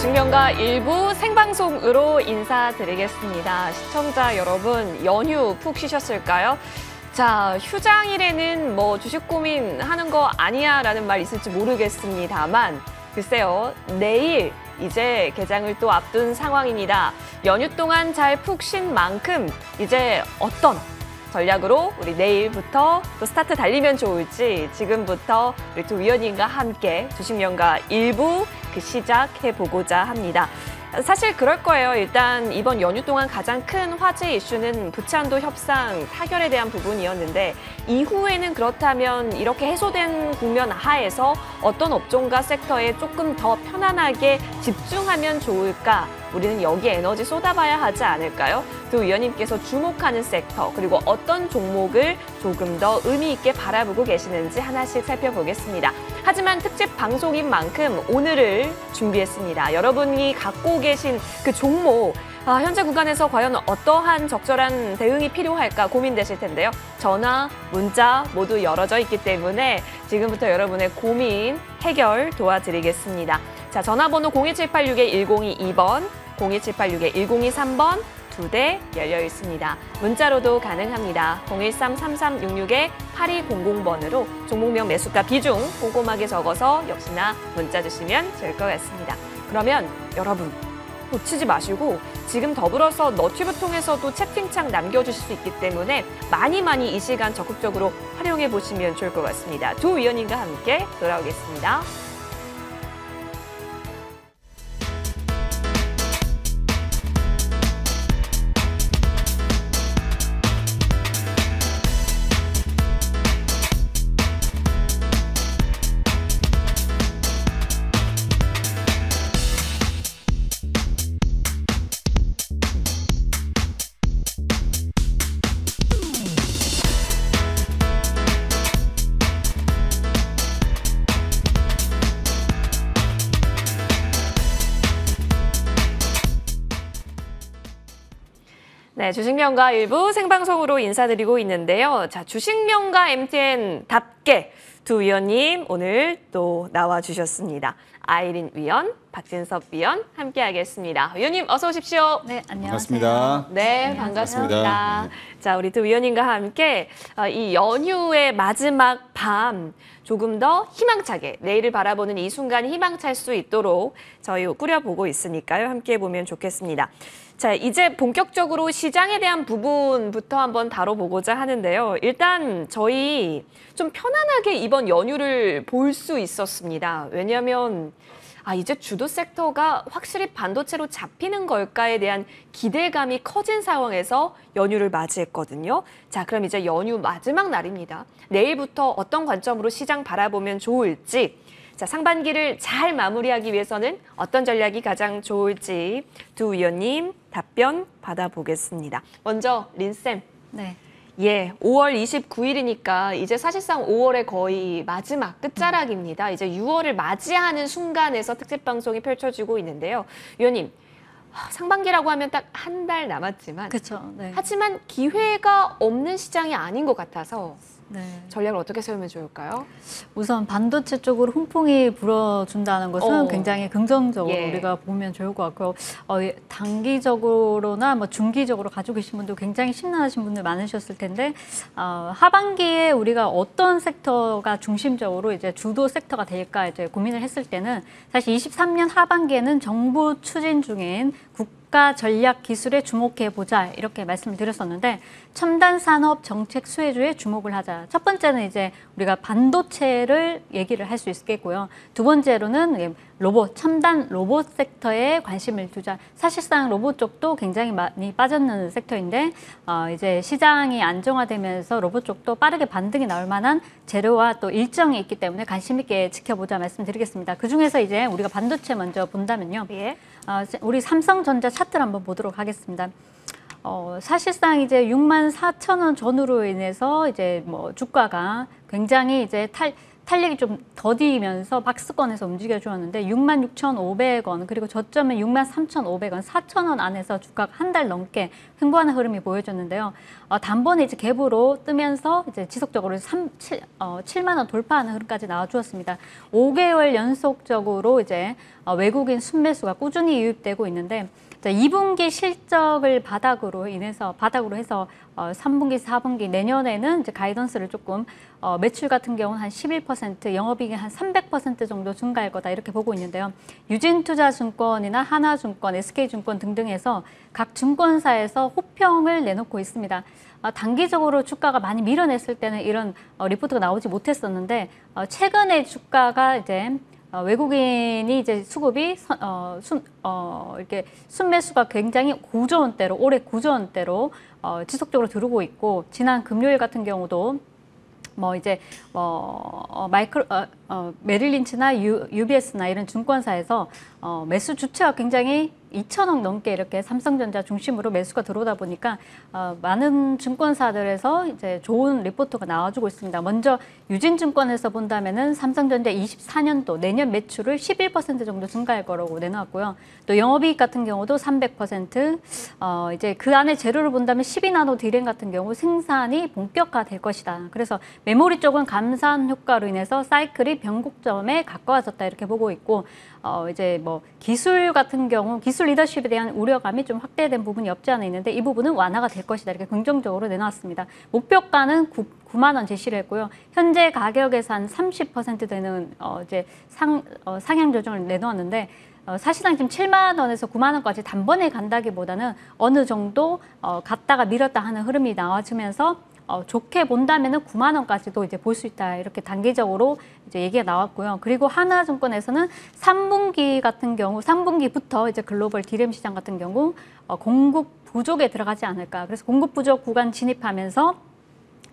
주식명가 일부 생방송으로 인사드리겠습니다. 시청자 여러분, 연휴 푹 쉬셨을까요? 자, 휴장일에는 뭐 주식 고민하는 거 아니야 라는 말 있을지 모르겠습니다만 글쎄요, 내일 이제 개장을 또 앞둔 상황입니다. 연휴 동안 잘 푹 쉰 만큼 이제 어떤 전략으로 우리 내일부터 또 스타트 달리면 좋을지 지금부터 우리 두 위원님과 함께 주식명가 일부 시작해보고자 합니다. 사실 그럴 거예요. 일단 이번 연휴 동안 가장 큰 화제 이슈는 부채한도 협상 타결에 대한 부분이었는데 이후에는 그렇다면 이렇게 해소된 국면 하에서 어떤 업종과 섹터에 조금 더 편안하게 집중하면 좋을까? 우리는 여기에 에너지 쏟아봐야 하지 않을까요? 두 위원님께서 주목하는 섹터 그리고 어떤 종목을 조금 더 의미 있게 바라보고 계시는지 하나씩 살펴보겠습니다. 하지만 특집 방송인 만큼 오늘을 준비했습니다. 여러분이 갖고 계신 그 종목, 현재 구간에서 과연 어떠한 적절한 대응이 필요할까 고민되실 텐데요. 전화, 문자 모두 열어져 있기 때문에 지금부터 여러분의 고민 해결 도와드리겠습니다. 자, 전화번호 01786-1022번, 01786-1023번 두 대 열려 있습니다. 문자로도 가능합니다. 013-3366-8200번으로 종목명 매수가 비중 꼼꼼하게 적어서 역시나 문자 주시면 좋을 것 같습니다. 그러면 여러분 놓치지 마시고 지금 더불어서 너튜브 통해서도 채팅창 남겨주실 수 있기 때문에 많이 이 시간 적극적으로 활용해 보시면 좋을 것 같습니다. 두 위원님과 함께 돌아오겠습니다. 네, 주식명가 일부 생방송으로 인사드리고 있는데요. 자, 주식명가 MTN답게 두 위원님 오늘 또 나와주셨습니다. 아이린 위원, 박진섭 위원 함께하겠습니다. 위원님 어서 오십시오. 네, 안녕하세요. 반갑습니다. 네, 반갑습니다. 반갑습니다. 자, 우리 두 위원님과 함께 이 연휴의 마지막 밤 조금 더 희망차게 내일을 바라보는 이 순간이 희망찰 수 있도록 저희 꾸려보고 있으니까요. 함께 보면 좋겠습니다. 자, 이제 본격적으로 시장에 대한 부분부터 한번 다뤄보고자 하는데요. 일단 저희 좀 편안하게 이번 연휴를 볼 수 있었습니다. 왜냐하면 이제 주도 섹터가 확실히 반도체로 잡히는 걸까에 대한 기대감이 커진 상황에서 연휴를 맞이했거든요. 자, 그럼 이제 연휴 마지막 날입니다. 내일부터 어떤 관점으로 시장 바라보면 좋을지, 자, 상반기를 잘 마무리하기 위해서는 어떤 전략이 가장 좋을지 두 위원님 답변 받아보겠습니다. 먼저 린쌤. 네. 예, 5월 29일이니까 이제 사실상 5월의 거의 마지막 끝자락입니다. 이제 6월을 맞이하는 순간에서 특집 방송이 펼쳐지고 있는데요. 위원님, 상반기라고 하면 딱 한 달 남았지만 그렇죠. 네. 하지만 기회가 없는 시장이 아닌 것 같아서 네. 전략을 어떻게 세우면 좋을까요? 우선 반도체 쪽으로 훈풍이 불어준다는 것은 굉장히 긍정적으로 우리가 보면 좋을 것 같고요. 단기적으로나 뭐 중기적으로 가지고 계신 분들 굉장히 심란하신 분들 많으셨을 텐데 하반기에 우리가 어떤 섹터가 중심적으로 이제 주도 섹터가 될까 이제 고민을 했을 때는 사실 23년 하반기에는 정부 추진 중인 국가 전략 기술에 주목해 보자 이렇게 말씀을 드렸었는데 첨단 산업 정책 수혜주에 주목을 하자. 첫 번째는 이제 우리가 반도체를 얘기를 할 수 있겠고요. 두 번째로는 로봇, 첨단 로봇 섹터에 관심을 두자. 사실상 로봇 쪽도 굉장히 많이 빠졌는 섹터인데 이제 시장이 안정화되면서 로봇 쪽도 빠르게 반등이 나올 만한 재료와 또 일정이 있기 때문에 관심 있게 지켜보자 말씀드리겠습니다. 그중에서 이제 우리가 반도체 먼저 본다면요. 예. 우리 삼성전자 차트를 한번 보도록 하겠습니다. 사실상 이제 64,000원 전후로 인해서 이제 뭐 주가가 굉장히 이제 탄력이 좀 더디면서 박스권에서 움직여 주었는데 66,500원 그리고 저점은 63,500원, 4,000원 안에서 주가가 한 달 넘게 횡보하는 흐름이 보여졌는데요. 단번에 이제 갭으로 뜨면서 이제 지속적으로 7만 원 돌파하는 흐름까지 나와 주었습니다. 5개월 연속적으로 이제 외국인 순매수가 꾸준히 유입되고 있는데 2분기 실적을 바닥으로 해서 3분기, 4분기 내년에는 이제 가이던스를 조금 매출 같은 경우는 한 11%, 영업이익이 한 300% 정도 증가할 거다 이렇게 보고 있는데요. 유진투자증권이나 하나증권, SK증권 등등에서 각 증권사에서 호평을 내놓고 있습니다. 단기적으로 주가가 많이 밀어냈을 때는 이런 리포트가 나오지 못했었는데 최근에 주가가 이제 외국인이 이제 수급이 이렇게 순매수가 굉장히 9조 원대로 올해 9조 원대로 지속적으로 들어오고 있고 지난 금요일 같은 경우도 메릴린치나 UBS나 이런 증권사에서 매수 주체가 굉장히 2천억 넘게 이렇게 삼성전자 중심으로 매수가 들어오다 보니까 많은 증권사들에서 이제 좋은 리포트가 나와주고 있습니다. 먼저 유진증권에서 본다면은 삼성전자 24년도 내년 매출을 11% 정도 증가할 거라고 내놓았고요. 또 영업이익 같은 경우도 300%, 이제 그 안에 재료를 본다면 12나노 디램 같은 경우 생산이 본격화될 것이다. 그래서 메모리 쪽은 감산 효과로 인해서 사이클이 변곡점에 가까워졌다 이렇게 보고 있고, 이제 뭐 기술 같은 경우 기술 리더십에 대한 우려감이 좀 확대된 부분이 없지 않아 있는데 이 부분은 완화가 될 것이다 이렇게 긍정적으로 내놨습니다. 목표가는 9만 원 제시를 했고요. 현재 가격에서 한 30% 되는 이제 상향 조정을 내놓았는데 사실상 지금 7만 원에서 9만 원까지 단번에 간다기보다는 어느 정도 갔다가 밀었다 하는 흐름이 나와주면서 좋게 본다면은 9만 원까지도 이제 볼 수 있다 이렇게 단기적으로 이제 얘기가 나왔고요. 그리고 하나증권에서는 3분기 같은 경우 3분기부터 이제 글로벌 디램 시장 같은 경우 공급 부족에 들어가지 않을까. 그래서 공급 부족 구간 진입하면서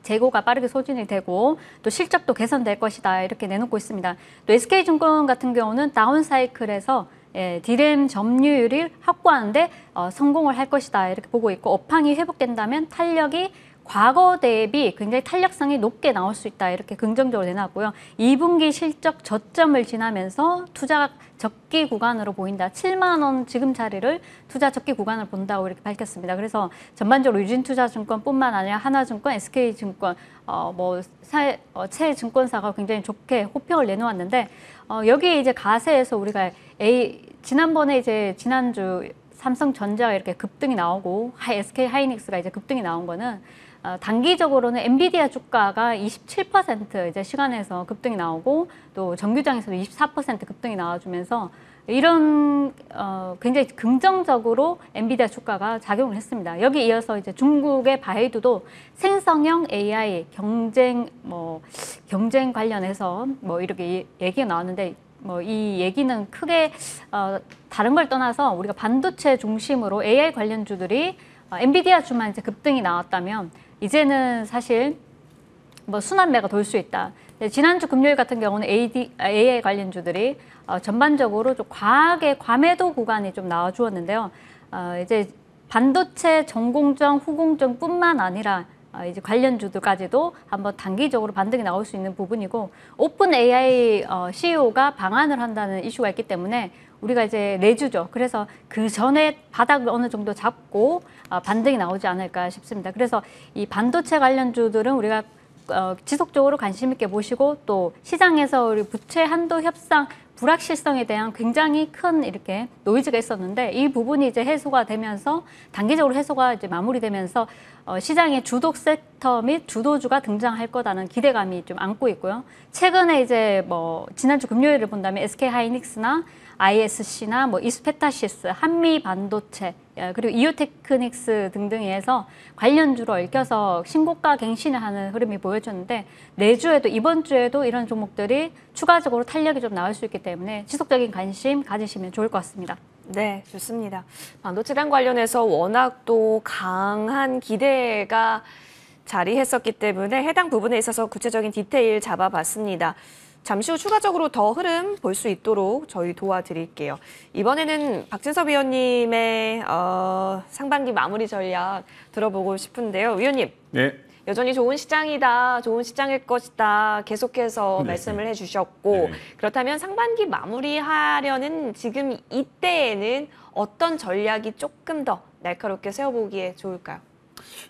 재고가 빠르게 소진이 되고 또 실적도 개선될 것이다 이렇게 내놓고 있습니다. 또 SK증권 같은 경우는 다운 사이클에서 디램 점유율을 확보하는데 성공을 할 것이다 이렇게 보고 있고 업황이 회복된다면 탄력이 과거 대비 굉장히 탄력성이 높게 나올 수 있다 이렇게 긍정적으로 내놨고요. 2분기 실적 저점을 지나면서 투자 적기 구간으로 보인다. 7만 원 지금 자리를 투자 적기 구간을 본다고 이렇게 밝혔습니다. 그래서 전반적으로 유진투자증권뿐만 아니라 하나증권, SK증권, 새 증권사가 굉장히 좋게 호평을 내놓았는데 여기에 이제 가세에서 우리가 지난번에 이제 지난주 삼성전자가 이렇게 급등이 나오고 SK 하이닉스가 이제 급등이 나온 거는 단기적으로는 엔비디아 주가가 27% 이제 시간에서 급등이 나오고 또 정규장에서도 24% 급등이 나와주면서 이런 굉장히 긍정적으로 엔비디아 주가가 작용을 했습니다. 여기 이어서 이제 중국의 바이두도 생성형 AI 경쟁 관련해서 이렇게 얘기가 나왔는데 이 얘기는 크게 다른 걸 떠나서 우리가 반도체 중심으로 AI 관련주들이 엔비디아주만 이제 급등이 나왔다면 이제는 사실 순환매가 돌 수 있다. 지난주 금요일 같은 경우는 AI 관련주들이 전반적으로 좀 과하게 과매도 구간이 좀 나와주었는데요. 이제 반도체 전공정, 후공정뿐만 아니라 이제 관련주들까지도 한번 단기적으로 반등이 나올 수 있는 부분이고 오픈 AI CEO가 방한을 한다는 이슈가 있기 때문에 우리가 이제 내주죠. 그래서 그 전에 바닥을 어느 정도 잡고 반등이 나오지 않을까 싶습니다. 그래서 이 반도체 관련주들은 우리가 지속적으로 관심 있게 보시고 또 시장에서 우리 부채 한도 협상 불확실성에 대한 굉장히 큰 이렇게 노이즈가 있었는데 이 부분이 이제 해소가 되면서 단기적으로 해소가 이제 마무리되면서 시장의 주도 섹터 및 주도주가 등장할 거다는 기대감이 좀 안고 있고요. 최근에 이제 지난주 금요일을 본다면 SK 하이닉스나 ISC나 이스페타시스, 한미 반도체, 그리고 이오테크닉스 등등에서 관련주로 얽혀서 신고가 갱신을 하는 흐름이 보여졌는데 내주에도 이번 주에도 이런 종목들이 추가적으로 탄력이 좀 나올 수 있기 때문에 지속적인 관심 가지시면 좋을 것 같습니다. 네, 좋습니다. 반도체랑 관련해서 워낙 또 강한 기대가 자리했었기 때문에 해당 부분에 있어서 구체적인 디테일 잡아봤습니다. 잠시 후 추가적으로 더 흐름 볼 수 있도록 저희 도와드릴게요. 이번에는 박진섭 위원님의 상반기 마무리 전략 들어보고 싶은데요. 위원님, 네. 여전히 좋은 시장이다, 좋은 시장일 것이다 계속해서 네. 말씀을 해주셨고 네. 그렇다면 상반기 마무리하려는 지금 이때에는 어떤 전략이 조금 더 날카롭게 세워보기에 좋을까요?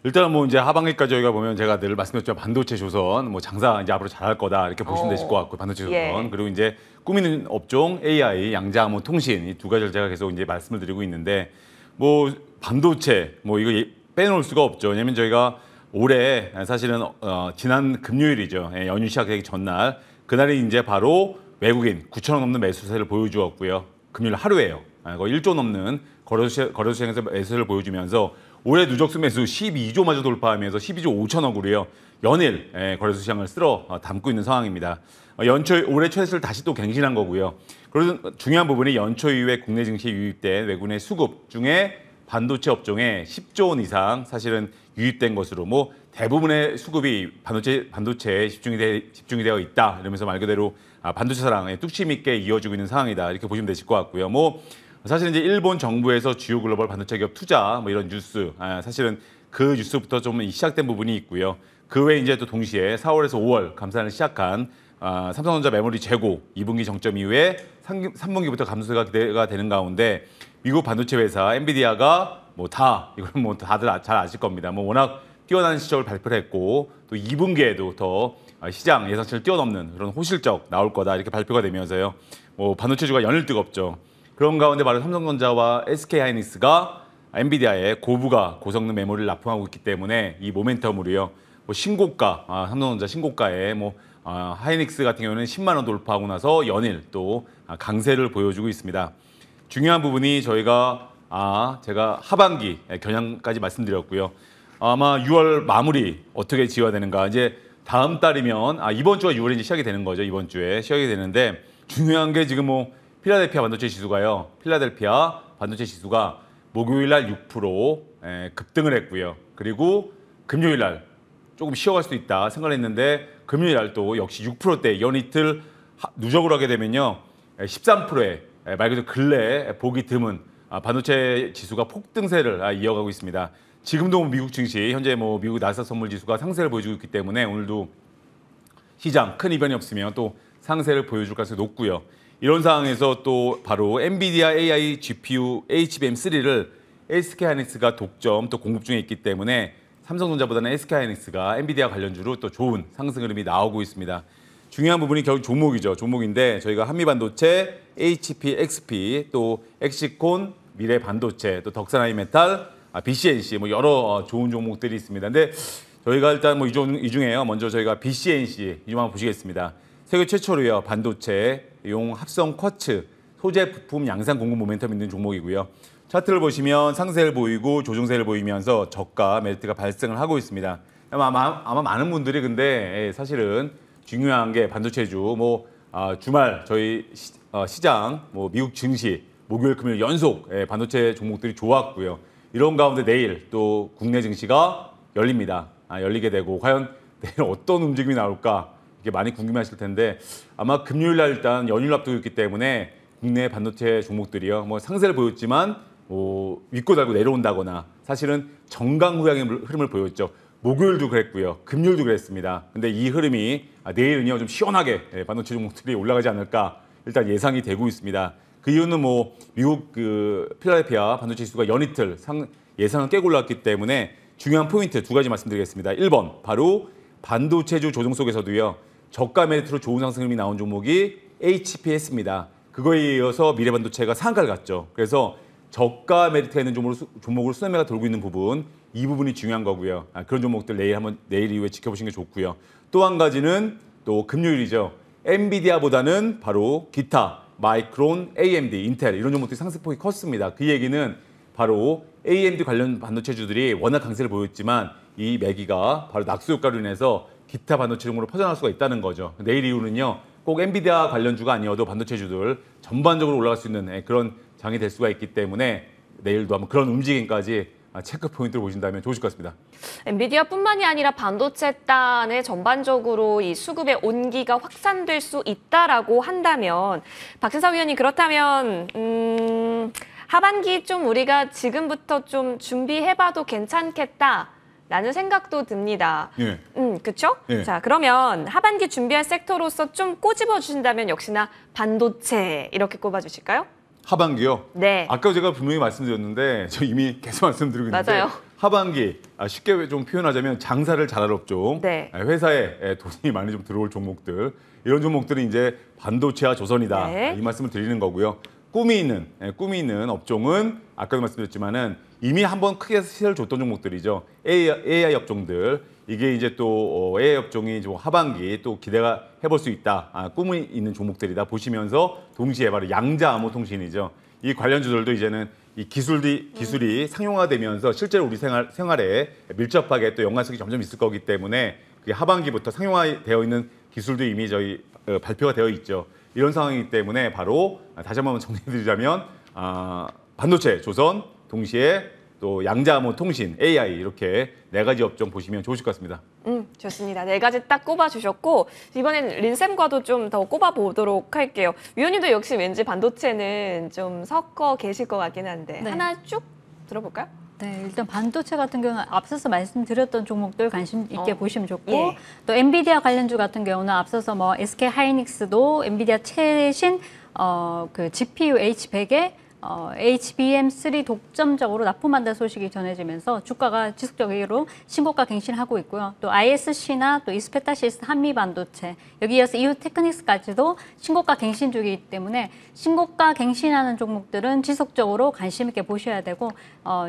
일단은 뭐 이제 하반기까지 저희가 보면 제가 늘 말씀드렸죠. 반도체 조선 뭐 장사 이제 앞으로 잘할 거다 이렇게 보시면 되실 것 같고 반도체 조선 예. 그리고 이제 꾸미는 업종 AI, 양자, 뭐 통신 이 두 가지를 제가 계속 이제 말씀을 드리고 있는데 뭐 반도체 뭐 이거 빼놓을 수가 없죠. 왜냐면 저희가 올해 사실은 지난 금요일이죠. 예, 연휴 시작되기 전날 그날이 이제 바로 외국인 9천억 넘는 매수세를 보여주었고요. 금요일 하루에요. 거의 1조 넘는 거래소시장에서 매수세를 보여주면서 올해 누적수 매수 12조마저 돌파하면서 12조 5천억으로요. 연일 거래소 시장을 쓸어 담고 있는 상황입니다. 연초 올해 최대치를 다시 또 갱신한 거고요. 그래서 중요한 부분이 연초 이후에 국내 증시에 유입된 외국인의 수급 중에 반도체 업종에 10조 원 이상 사실은 유입된 것으로 뭐 대부분의 수급이 반도체에 집중이 되어 있다. 이러면서 말 그대로 반도체 사랑에 뚝심 있게 이어지고 있는 상황이다. 이렇게 보시면 되실 것 같고요. 뭐 사실 이제 일본 정부에서 주요 글로벌 반도체 기업 투자 뭐 이런 뉴스 사실은 그 뉴스부터 좀 시작된 부분이 있고요. 그 외에 이제 또 동시에 4월에서 5월 감산을 시작한 삼성전자 메모리 재고 2분기 정점 이후에 3분기부터 감소가 기대가 되는 가운데 미국 반도체 회사 엔비디아가 이건 뭐 다들 잘 아실 겁니다. 뭐 워낙 뛰어난 실적을 발표를 했고 또 2분기에도 더 시장 예상치를 뛰어넘는 그런 호실적 나올 거다 이렇게 발표가 되면서요. 뭐 반도체주가 연일 뜨겁죠. 그런 가운데 바로 삼성전자와 SK하이닉스가 엔비디아의 고부가 고성능 메모리를 납품하고 있기 때문에 이 모멘텀으로요. 뭐 신고가 삼성전자 신고가에 하이닉스 같은 경우는 10만 원 돌파하고 나서 연일 또 강세를 보여주고 있습니다. 중요한 부분이 제가 하반기 겨냥까지 말씀드렸고요. 아마 6월 마무리 어떻게 지어야 되는가. 이제 다음 달이면 이번 주가 6월에 이제 시작이 되는 거죠. 이번 주에 시작이 되는데 중요한 게 지금 필라델피아 반도체 지수가요. 필라델피아 반도체 지수가 목요일 날 6% 급등을 했고요. 그리고 금요일 날 조금 쉬어갈 수도 있다 생각을 했는데 금요일 날 또 역시 6%대 연이틀 누적으로 하게 되면요. 13%에 말 그대로 근래 보기 드문 반도체 지수가 폭등세를 이어가고 있습니다. 지금도 미국 증시 현재 미국 나스닥 선물 지수가 상세를 보여주고 있기 때문에 오늘도 시장 큰 이변이 없으면 또 상세를 보여줄 가능성이 높고요. 이런 상황에서 또 바로 엔비디아 AI GPU HBM3를 SK하이닉스가 독점 또 공급 중에 있기 때문에 삼성전자보다는 SK하이닉스가 엔비디아 관련주로 또 좋은 상승 흐름이 나오고 있습니다. 중요한 부분이 결국 종목이죠. 종목인데 저희가 한미반도체, HP, XP, 또 엑시콘, 미래반도체, 또 덕산하이메탈, BCNC 여러 좋은 종목들이 있습니다. 근데 저희가 일단 이 중에요. 먼저 저희가 BCNC 이 좀 한번 보시겠습니다. 세계 최초로요. 반도체용 합성 쿼츠 소재 부품 양산 공급 모멘텀 있는 종목이고요. 차트를 보시면 상세를 보이고 조정세를 보이면서 저가 메리트가 발생을 하고 있습니다. 아마 많은 분들이 근데 사실은 중요한 게 반도체주 주말 저희 시장 미국 증시 목요일 금요일 연속 반도체 종목들이 좋았고요. 이런 가운데 내일 또 국내 증시가 열립니다. 열리게 되고 과연 내일 어떤 움직임이 나올까 이게 많이 궁금하실 텐데 아마 금요일 날 일단 연휴를 앞두고 있기 때문에 국내 반도체 종목들이요 상세를 보였지만 윗고 달고 내려온다거나 사실은 정강 후양의 흐름을 보였죠. 목요일도 그랬고요. 금요일도 그랬습니다. 근데 이 흐름이 내일은요 좀 시원하게 반도체 종목들이 올라가지 않을까 일단 예상이 되고 있습니다. 그 이유는 미국 필라델피아 반도체 지수가 연이틀 예상을 깨고 올랐기 때문에 중요한 포인트 두 가지 말씀드리겠습니다. 1번 바로 반도체주 조정 속에서도요 저가 메리트로 좋은 상승 흐름이 나온 종목이 HPS입니다. 그거에 이어서 미래반도체가 상한가를 갔죠. 그래서 저가 메리트가 있는 종목으로 수매가 돌고 있는 부분 이 부분이 중요한 거고요. 그런 종목들 내일 이후에 지켜보시는 게 좋고요. 또 한 가지는 또 금요일이죠. 엔비디아보다는 바로 기타, 마이크론, AMD, 인텔 이런 종목들이 상승폭이 컸습니다. 그 얘기는 바로 AMD 관련 반도체주들이 워낙 강세를 보였지만 이 매기가 바로 낙수 효과로 인해서 기타 반도체 종목으로 퍼져나갈 수가 있다는 거죠. 내일 이후는요. 꼭 엔비디아 관련주가 아니어도 반도체주들 전반적으로 올라갈 수 있는 그런 장이 될 수가 있기 때문에 내일도 한번 그런 움직임까지 체크 포인트를 보신다면 좋으실 것 같습니다. 엔비디아뿐만이 아니라 반도체단에 전반적으로 이 수급의 온기가 확산될 수 있다라고 한다면 박진서 위원님 그렇다면 하반기 좀 우리가 지금부터 좀 준비해봐도 괜찮겠다라는 라는 생각도 듭니다. 예. 그렇죠? 예. 자, 그러면 하반기 준비할 섹터로서 좀 꼬집어 주신다면 역시나 반도체 이렇게 꼽아 주실까요? 하반기요? 네. 아까 제가 분명히 말씀드렸는데 저 이미 계속 말씀드리고 있는데 맞아요. 하반기 쉽게 좀 표현하자면 장사를 잘할 업종, 네. 회사에 돈이 많이 좀 들어올 종목들 이런 종목들이 이제 반도체와 조선이다 네. 이 말씀을 드리는 거고요. 꿈이 있는 업종은 아까도 말씀드렸지만은 이미 한번 크게 시세를 줬던 종목들이죠. AI 업종들 이게 이제 또 AI 업종이 좀 하반기 또 기대가 해볼 수 있다. 꿈이 있는 종목들이다 보시면서 동시에 바로 양자암호통신이죠. 이 관련주들도 이제는 이 기술이 상용화되면서 실제로 우리 생활에 밀접하게 또 연관성이 점점 있을 거기 때문에 그게 하반기부터 상용화되어 있는 기술도 이미 저희 발표가 되어 있죠. 이런 상황이기 때문에 바로 다시 한번 정리해드리자면 반도체, 조선, 동시에 또 양자암호통신, AI 이렇게 네 가지 업종 보시면 좋으실 것 같습니다. 좋습니다. 네 가지 딱 꼽아주셨고 이번엔 린쌤과도 좀 더 꼽아보도록 할게요. 위원님도 역시 왠지 반도체는 좀 섞어 계실 것 같긴 한데 네. 하나 쭉 들어볼까요? 네, 일단 반도체 같은 경우는 앞서서 말씀드렸던 종목들 관심 있게 보시면 좋고 예. 또 엔비디아 관련주 같은 경우는 앞서서 뭐 SK 하이닉스도 엔비디아 최신 그 GPU H100에 HBM3 독점적으로 납품한다는 소식이 전해지면서 주가가 지속적으로 신고가 갱신하고 있고요. 또 ISC나 또 이스페타시스 한미반도체 여기 이어서 이후 테크닉스까지도 신고가 갱신 중이기 때문에 신고가 갱신하는 종목들은 지속적으로 관심 있게 보셔야 되고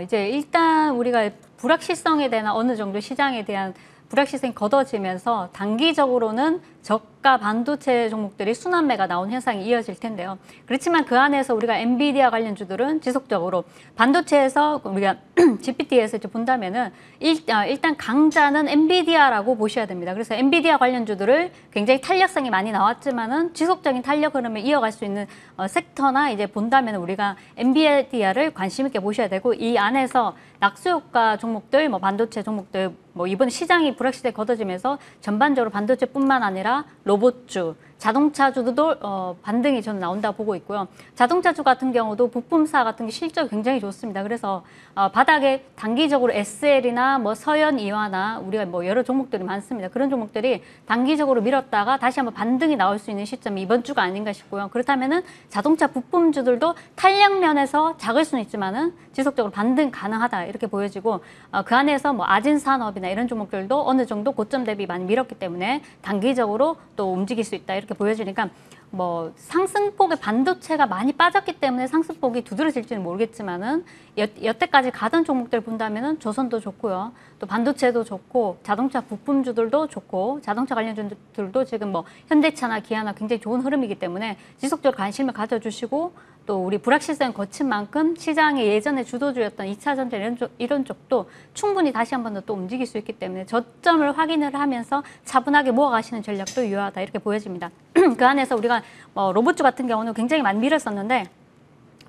이제 일단 우리가 불확실성에 대한 어느 정도 시장에 대한 불확실성이 걷어지면서 단기적으로는 저가 반도체 종목들이 순환매가 나온 현상이 이어질 텐데요. 그렇지만 그 안에서 우리가 엔비디아 관련주들은 지속적으로 반도체에서 우리가 GPT에서 본다면은 일단 강자는 엔비디아라고 보셔야 됩니다. 그래서 엔비디아 관련주들을 굉장히 탄력성이 많이 나왔지만은 지속적인 탄력 흐름을 이어갈 수 있는 섹터나 이제 본다면 우리가 엔비디아를 관심 있게 보셔야 되고 이 안에서 낙수효과 종목들, 뭐 반도체 종목들, 뭐 이번 시장이 불확실하게 걷어지면서 전반적으로 반도체뿐만 아니라 로봇주, 자동차주도 반등이 저는 나온다고 보고 있고요. 자동차주 같은 경우도 부품사 같은 게 실적이 굉장히 좋습니다. 그래서 바닥에 단기적으로 SL이나 뭐 서현이화나 우리가 뭐 여러 종목들이 많습니다. 그런 종목들이 단기적으로 밀었다가 다시 한번 반등이 나올 수 있는 시점이 이번 주가 아닌가 싶고요. 그렇다면은 자동차 부품주들도 탄력 면에서 작을 수는 있지만은 지속적으로 반등 가능하다 이렇게 보여지고 그 안에서 뭐 아진산업이나 이런 종목들도 어느 정도 고점 대비 많이 밀었기 때문에 단기적으로 또 움직일 수 있다 이렇게 보여지니까 뭐 상승폭의 반도체가 많이 빠졌기 때문에 상승폭이 두드러질지는 모르겠지만은 여태까지 가던 종목들 본다면은 조선도 좋고요. 또 반도체도 좋고 자동차 부품주들도 좋고 자동차 관련주들도 지금 뭐 현대차나 기아나 굉장히 좋은 흐름이기 때문에 지속적으로 관심을 가져주시고 또 우리 불확실성이 거친 만큼 시장의 예전에 주도주였던 2차 전지 이런 쪽도 충분히 다시 한 번 더 또 움직일 수 있기 때문에 저점을 확인을 하면서 차분하게 모아가시는 전략도 유효하다 이렇게 보여집니다. 그 안에서 우리가 로봇주 같은 경우는 굉장히 많이 밀었었는데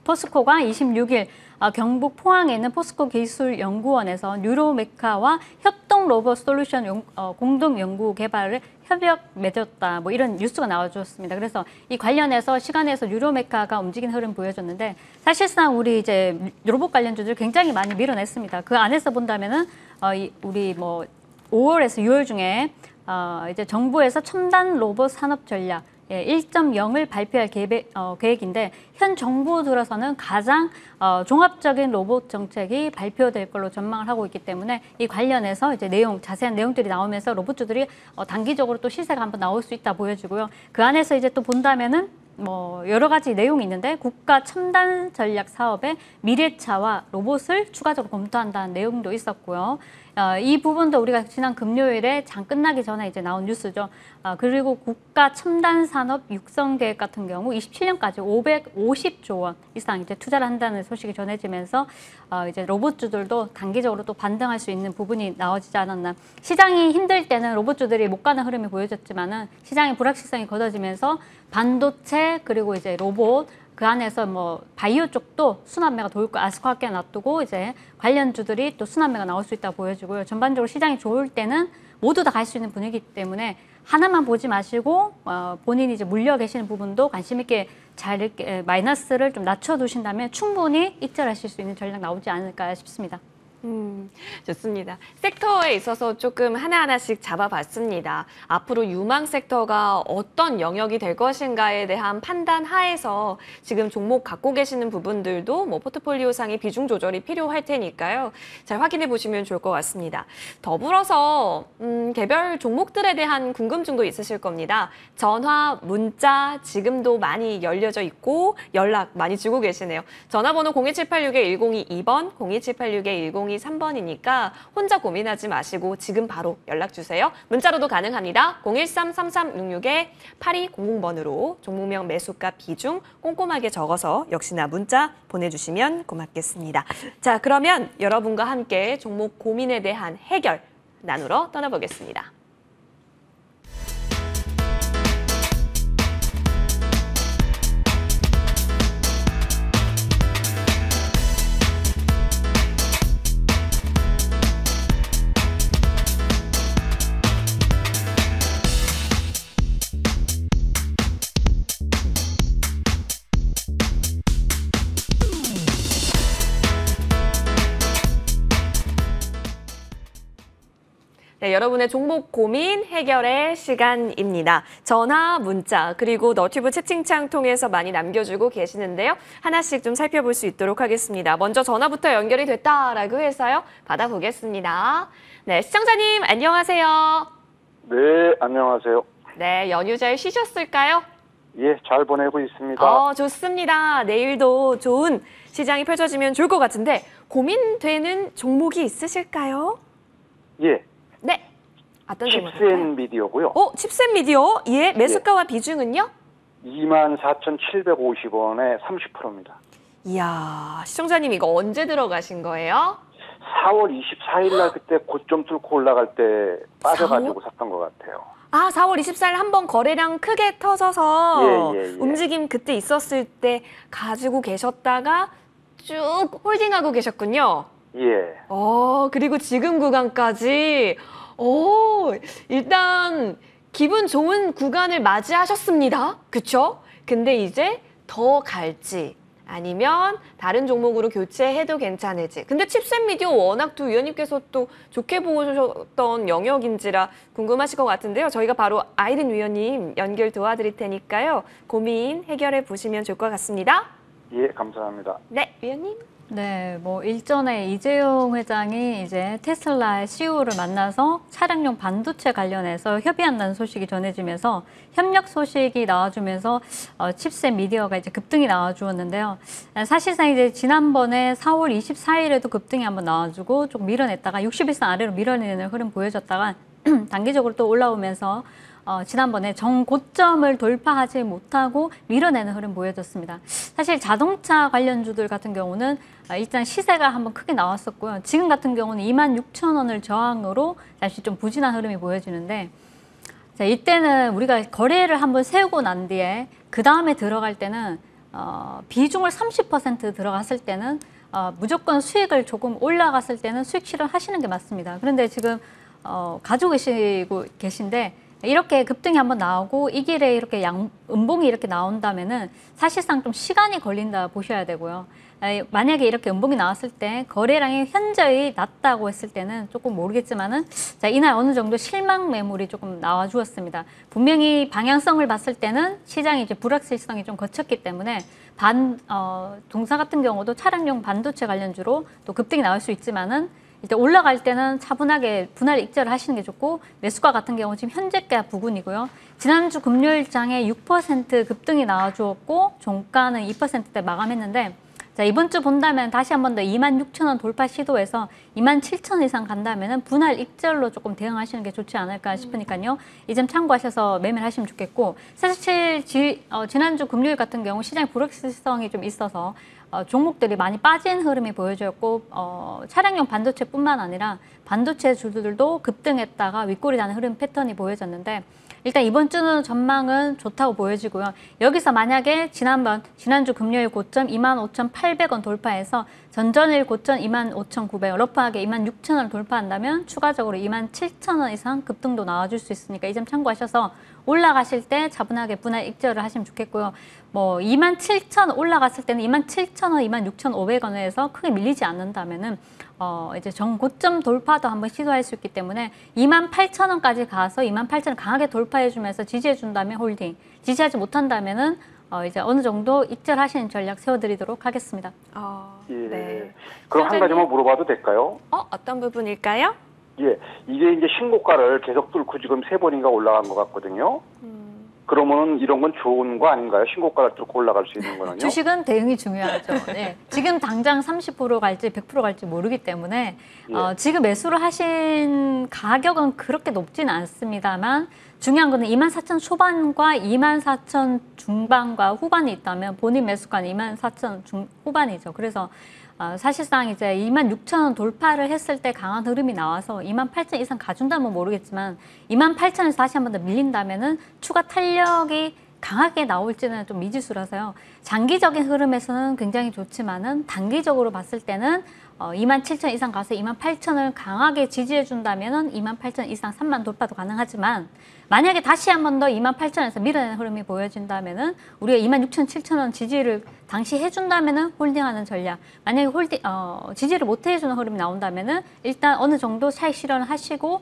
포스코가 26일 경북 포항에 있는 포스코 기술연구원에서 뉴로메카와 협동 로봇 솔루션 공동 연구 개발을 협약 맺었다. 뭐 이런 뉴스가 나와줬습니다. 그래서 이 관련해서 시간에서 뉴로메카가 움직인 흐름 보여줬는데 사실상 우리 이제 로봇 관련주들 굉장히 많이 밀어냈습니다. 그 안에서 본다면은 우리 뭐 5월에서 6월 중에 이제 정부에서 첨단 로봇 산업 전략 1.0을 발표할 계획인데 현 정부 들어서는 가장 종합적인 로봇 정책이 발표될 걸로 전망을 하고 있기 때문에 이 관련해서 이제 자세한 내용들이 나오면서 로봇주들이 단기적으로 또 시세가 한번 나올 수 있다 보여지고요. 그 안에서 이제 또 본다면은 뭐 여러 가지 내용이 있는데 국가 첨단 전략 사업에 미래차와 로봇을 추가적으로 검토한다는 내용도 있었고요. 이 부분도 우리가 지난 금요일에 장 끝나기 전에 이제 나온 뉴스죠. 그리고 국가 첨단 산업 육성 계획 같은 경우 27년까지 550조 원 이상 이제 투자를 한다는 소식이 전해지면서 이제 로봇주들도 단기적으로 또 반등할 수 있는 부분이 나오지 않았나. 시장이 힘들 때는 로봇주들이 못 가는 흐름이 보여졌지만은 시장의 불확실성이 걷어지면서 반도체 그리고 이제 로봇 그 안에서 뭐 바이오 쪽도 순환매가 돌 거 아스코학계 놔두고 이제 관련주들이 또 순환매가 나올 수 있다 보여지고요. 전반적으로 시장이 좋을 때는 모두 다 갈 수 있는 분위기이기 때문에 하나만 보지 마시고 본인이 이제 물려 계시는 부분도 관심 있게 잘 이렇게 마이너스를 좀 낮춰두신다면 충분히 익절하실 수 있는 전략 나오지 않을까 싶습니다. 좋습니다. 섹터에 있어서 조금 하나하나씩 잡아봤습니다. 앞으로 유망 섹터가 어떤 영역이 될 것인가에 대한 판단 하에서 지금 종목 갖고 계시는 부분들도 뭐 포트폴리오상의 비중 조절이 필요할 테니까요. 잘 확인해 보시면 좋을 것 같습니다. 더불어서 개별 종목들에 대한 궁금증도 있으실 겁니다. 전화, 문자 지금도 많이 열려져 있고 연락 많이 주고 계시네요. 전화번호 02786-1022번, 02786-1023번이니까 혼자 고민하지 마시고 지금 바로 연락 주세요. 문자로도 가능합니다. 013-3366-8200번으로 종목명 매수가 비중 꼼꼼하게 적어서 역시나 문자 보내주시면 고맙겠습니다. 자, 그러면 여러분과 함께 종목 고민에 대한 해결 나누러 떠나보겠습니다. 네, 여러분의 종목 고민 해결의 시간입니다. 전화, 문자, 그리고 너튜브 채팅창 통해서 많이 남겨주고 계시는데요. 하나씩 좀 살펴볼 수 있도록 하겠습니다. 먼저 전화부터 연결이 됐다라고 해서요. 받아보겠습니다. 네, 시청자님 안녕하세요. 네, 안녕하세요. 네, 연휴 잘 쉬셨을까요? 예, 잘 보내고 있습니다. 좋습니다. 내일도 좋은 시장이 펼쳐지면 좋을 것 같은데 고민되는 종목이 있으실까요? 예, 네. 어떤 종목일까요? 칩센 미디어고요. 칩센 미디어. 예, 매수가와 비중은요? 24,750원에 30%입니다. 이야, 시청자님 이거 언제 들어가신 거예요? 4월 24일 날 그때 고점 뚫고 올라갈 때 빠져가지고 샀던 것 같아요. 4월 24일 한번 거래량 크게 터져서 예. 움직임 그때 있었을 때 가지고 계셨다가 쭉 홀딩하고 계셨군요. 예. 그리고 지금 구간까지 일단 기분 좋은 구간을 맞이하셨습니다. 그쵸? 근데 이제 더 갈지 아니면 다른 종목으로 교체해도 괜찮을지. 근데 칩셋 미디어 워낙 두 위원님께서 또 좋게 보셨던 영역인지라 궁금하실 것 같은데요. 저희가 바로 아이린 위원님 연결 도와드릴 테니까요. 고민 해결해 보시면 좋을 것 같습니다. 예, 감사합니다. 네, 위원님. 네, 일전에 이재용 회장이 이제 테슬라의 CEO를 만나서 차량용 반도체 관련해서 협의한다는 소식이 전해지면서 협력 소식이 나와주면서 칩셋 미디어가 이제 급등이 나와주었는데요. 사실상 이제 지난번에 4월 24일에도 급등이 한번 나와주고 좀 밀어냈다가 60일선 아래로 밀어내는 흐름 보여줬다가 단기적으로 또 올라오면서 지난번에 정고점을 돌파하지 못하고 밀어내는 흐름 보여줬습니다. 사실 자동차 관련주들 같은 경우는 일단 시세가 한번 크게 나왔었고요. 지금 같은 경우는 26,000원을 저항으로 다시 좀 부진한 흐름이 보여지는데 자, 이때는 우리가 거래를 한번 세우고 난 뒤에 그 다음에 들어갈 때는 비중을 30% 들어갔을 때는 무조건 수익을 조금 올라갔을 때는 수익 실현하시는 게 맞습니다. 그런데 지금 가지고 계신데 이렇게 급등이 한번 나오고 이 길에 이렇게 음봉이 이렇게 나온다면은 사실상 좀 시간이 걸린다 보셔야 되고요. 만약에 이렇게 음봉이 나왔을 때 거래량이 현저히 낮다고 했을 때는 조금 모르겠지만은 자, 이날 어느 정도 실망 매물이 조금 나와 주었습니다. 분명히 방향성을 봤을 때는 시장이 이제 불확실성이 좀 거쳤기 때문에 동사 같은 경우도 차량용 반도체 관련주로 또 급등이 나올 수 있지만은 일단 올라갈 때는 차분하게 분할 익절을 하시는 게 좋고 매수가 같은 경우 지금 현재가 부근이고요. 지난주 금요일장에 6% 급등이 나와주었고 종가는 2%대 마감했는데 자, 이번 주 본다면 다시 한 번 더 26,000원 돌파 시도해서 27,000원 이상 간다면 분할 익절로 조금 대응하시는 게 좋지 않을까 싶으니까요. 이 점 참고하셔서 매매를 하시면 좋겠고 사실 지난주 금요일 같은 경우 시장의 불확실성이 좀 있어서 종목들이 많이 빠진 흐름이 보여졌고 차량용 반도체뿐만 아니라 반도체 주들도 급등했다가 윗골이 나는 흐름 패턴이 보여졌는데 일단 이번 주는 전망은 좋다고 보여지고요. 여기서 만약에 지난주 금요일 고점 25,800원 돌파해서 전전일 고점 25,900원, 러프하게 26,000원을 돌파한다면 추가적으로 27,000원 이상 급등도 나와줄 수 있으니까 이 점 참고하셔서 올라가실 때 차분하게 분할 익절을 하시면 좋겠고요. 뭐 27,000 올라갔을 때는 27,000원, 26,500원에서 크게 밀리지 않는다면은 이제 정고점 돌파도 한번 시도할 수 있기 때문에 28,000원까지 가서 28,000원 강하게 돌파해주면서 지지해준다면 홀딩, 지지하지 못한다면은 이제 어느 정도 익절하시는 전략 세워드리도록 하겠습니다. 예. 네. 그럼 한 가지만 물어봐도 될까요? 어떤 부분일까요? 예, 이게 이제 신고가를 계속 뚫고 지금 3번인가 올라간 것 같거든요. 그러면은 이런 건 좋은 거 아닌가요? 신고가를 뚫고 올라갈 수 있는 거는요? 주식은 대응이 중요하죠. 네. 지금 당장 30% 갈지 100% 갈지 모르기 때문에 예. 지금 매수를 하신 가격은 그렇게 높지는 않습니다만 중요한 거는 24,000 초반과 24,000 중반과 후반이 있다면 본인 매수가는 24,000 후반이죠. 그래서 사실상 이제 26,000원 돌파를 했을 때 강한 흐름이 나와서 28,000 이상 가준다면 모르겠지만 28,000에서 다시 한 번 더 밀린다면은 추가 탄력이 강하게 나올지는 좀 미지수라서요. 장기적인 흐름에서는 굉장히 좋지만은 단기적으로 봤을 때는 27,000 이상 가서 28,000을 강하게 지지해준다면은 28,000 이상 3만 돌파도 가능하지만 만약에 다시 한 번 더 28,000에서 밀어내는 흐름이 보여진다면은 우리가 26,000, 7,000원 지지를 당시 해준다면은 홀딩하는 전략. 만약에 지지를 못 해주는 흐름이 나온다면은 일단 어느 정도 차익 실현을 하시고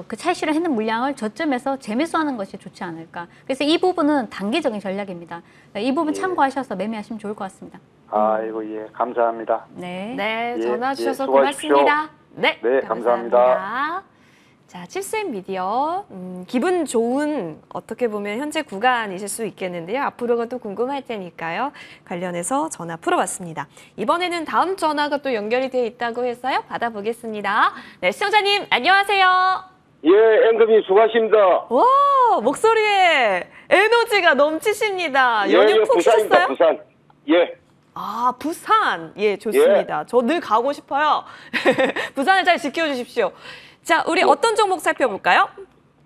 그 차익 실현했는 물량을 저점에서 재매수하는 것이 좋지 않을까. 그래서 이 부분은 단기적인 전략입니다. 이 부분 참고하셔서 매매하시면 좋을 것 같습니다. 아이고, 예, 감사합니다. 네. 네, 예, 전화 주셔서 예, 수고하십시오. 고맙습니다. 네, 네, 감사합니다. 자, 칠수엠 미디어 기분 좋은 어떻게 보면 현재 구간이실 수 있겠는데요. 앞으로가 또 궁금할 테니까요. 관련해서 전화 풀어봤습니다. 이번에는 다음 전화가 또 연결이 돼 있다고 해서요. 받아보겠습니다. 네, 시청자님 안녕하세요. 예, 앵금이 수고하십니다. 와, 목소리에 에너지가 넘치십니다. 연휴 푹 부산입니다, 쉬셨어요? 부산. 예. 아, 부산. 예, 좋습니다. 저 늘 가고 싶어요. 부산을 잘 지켜주십시오. 자, 우리 어떤 종목 살펴볼까요?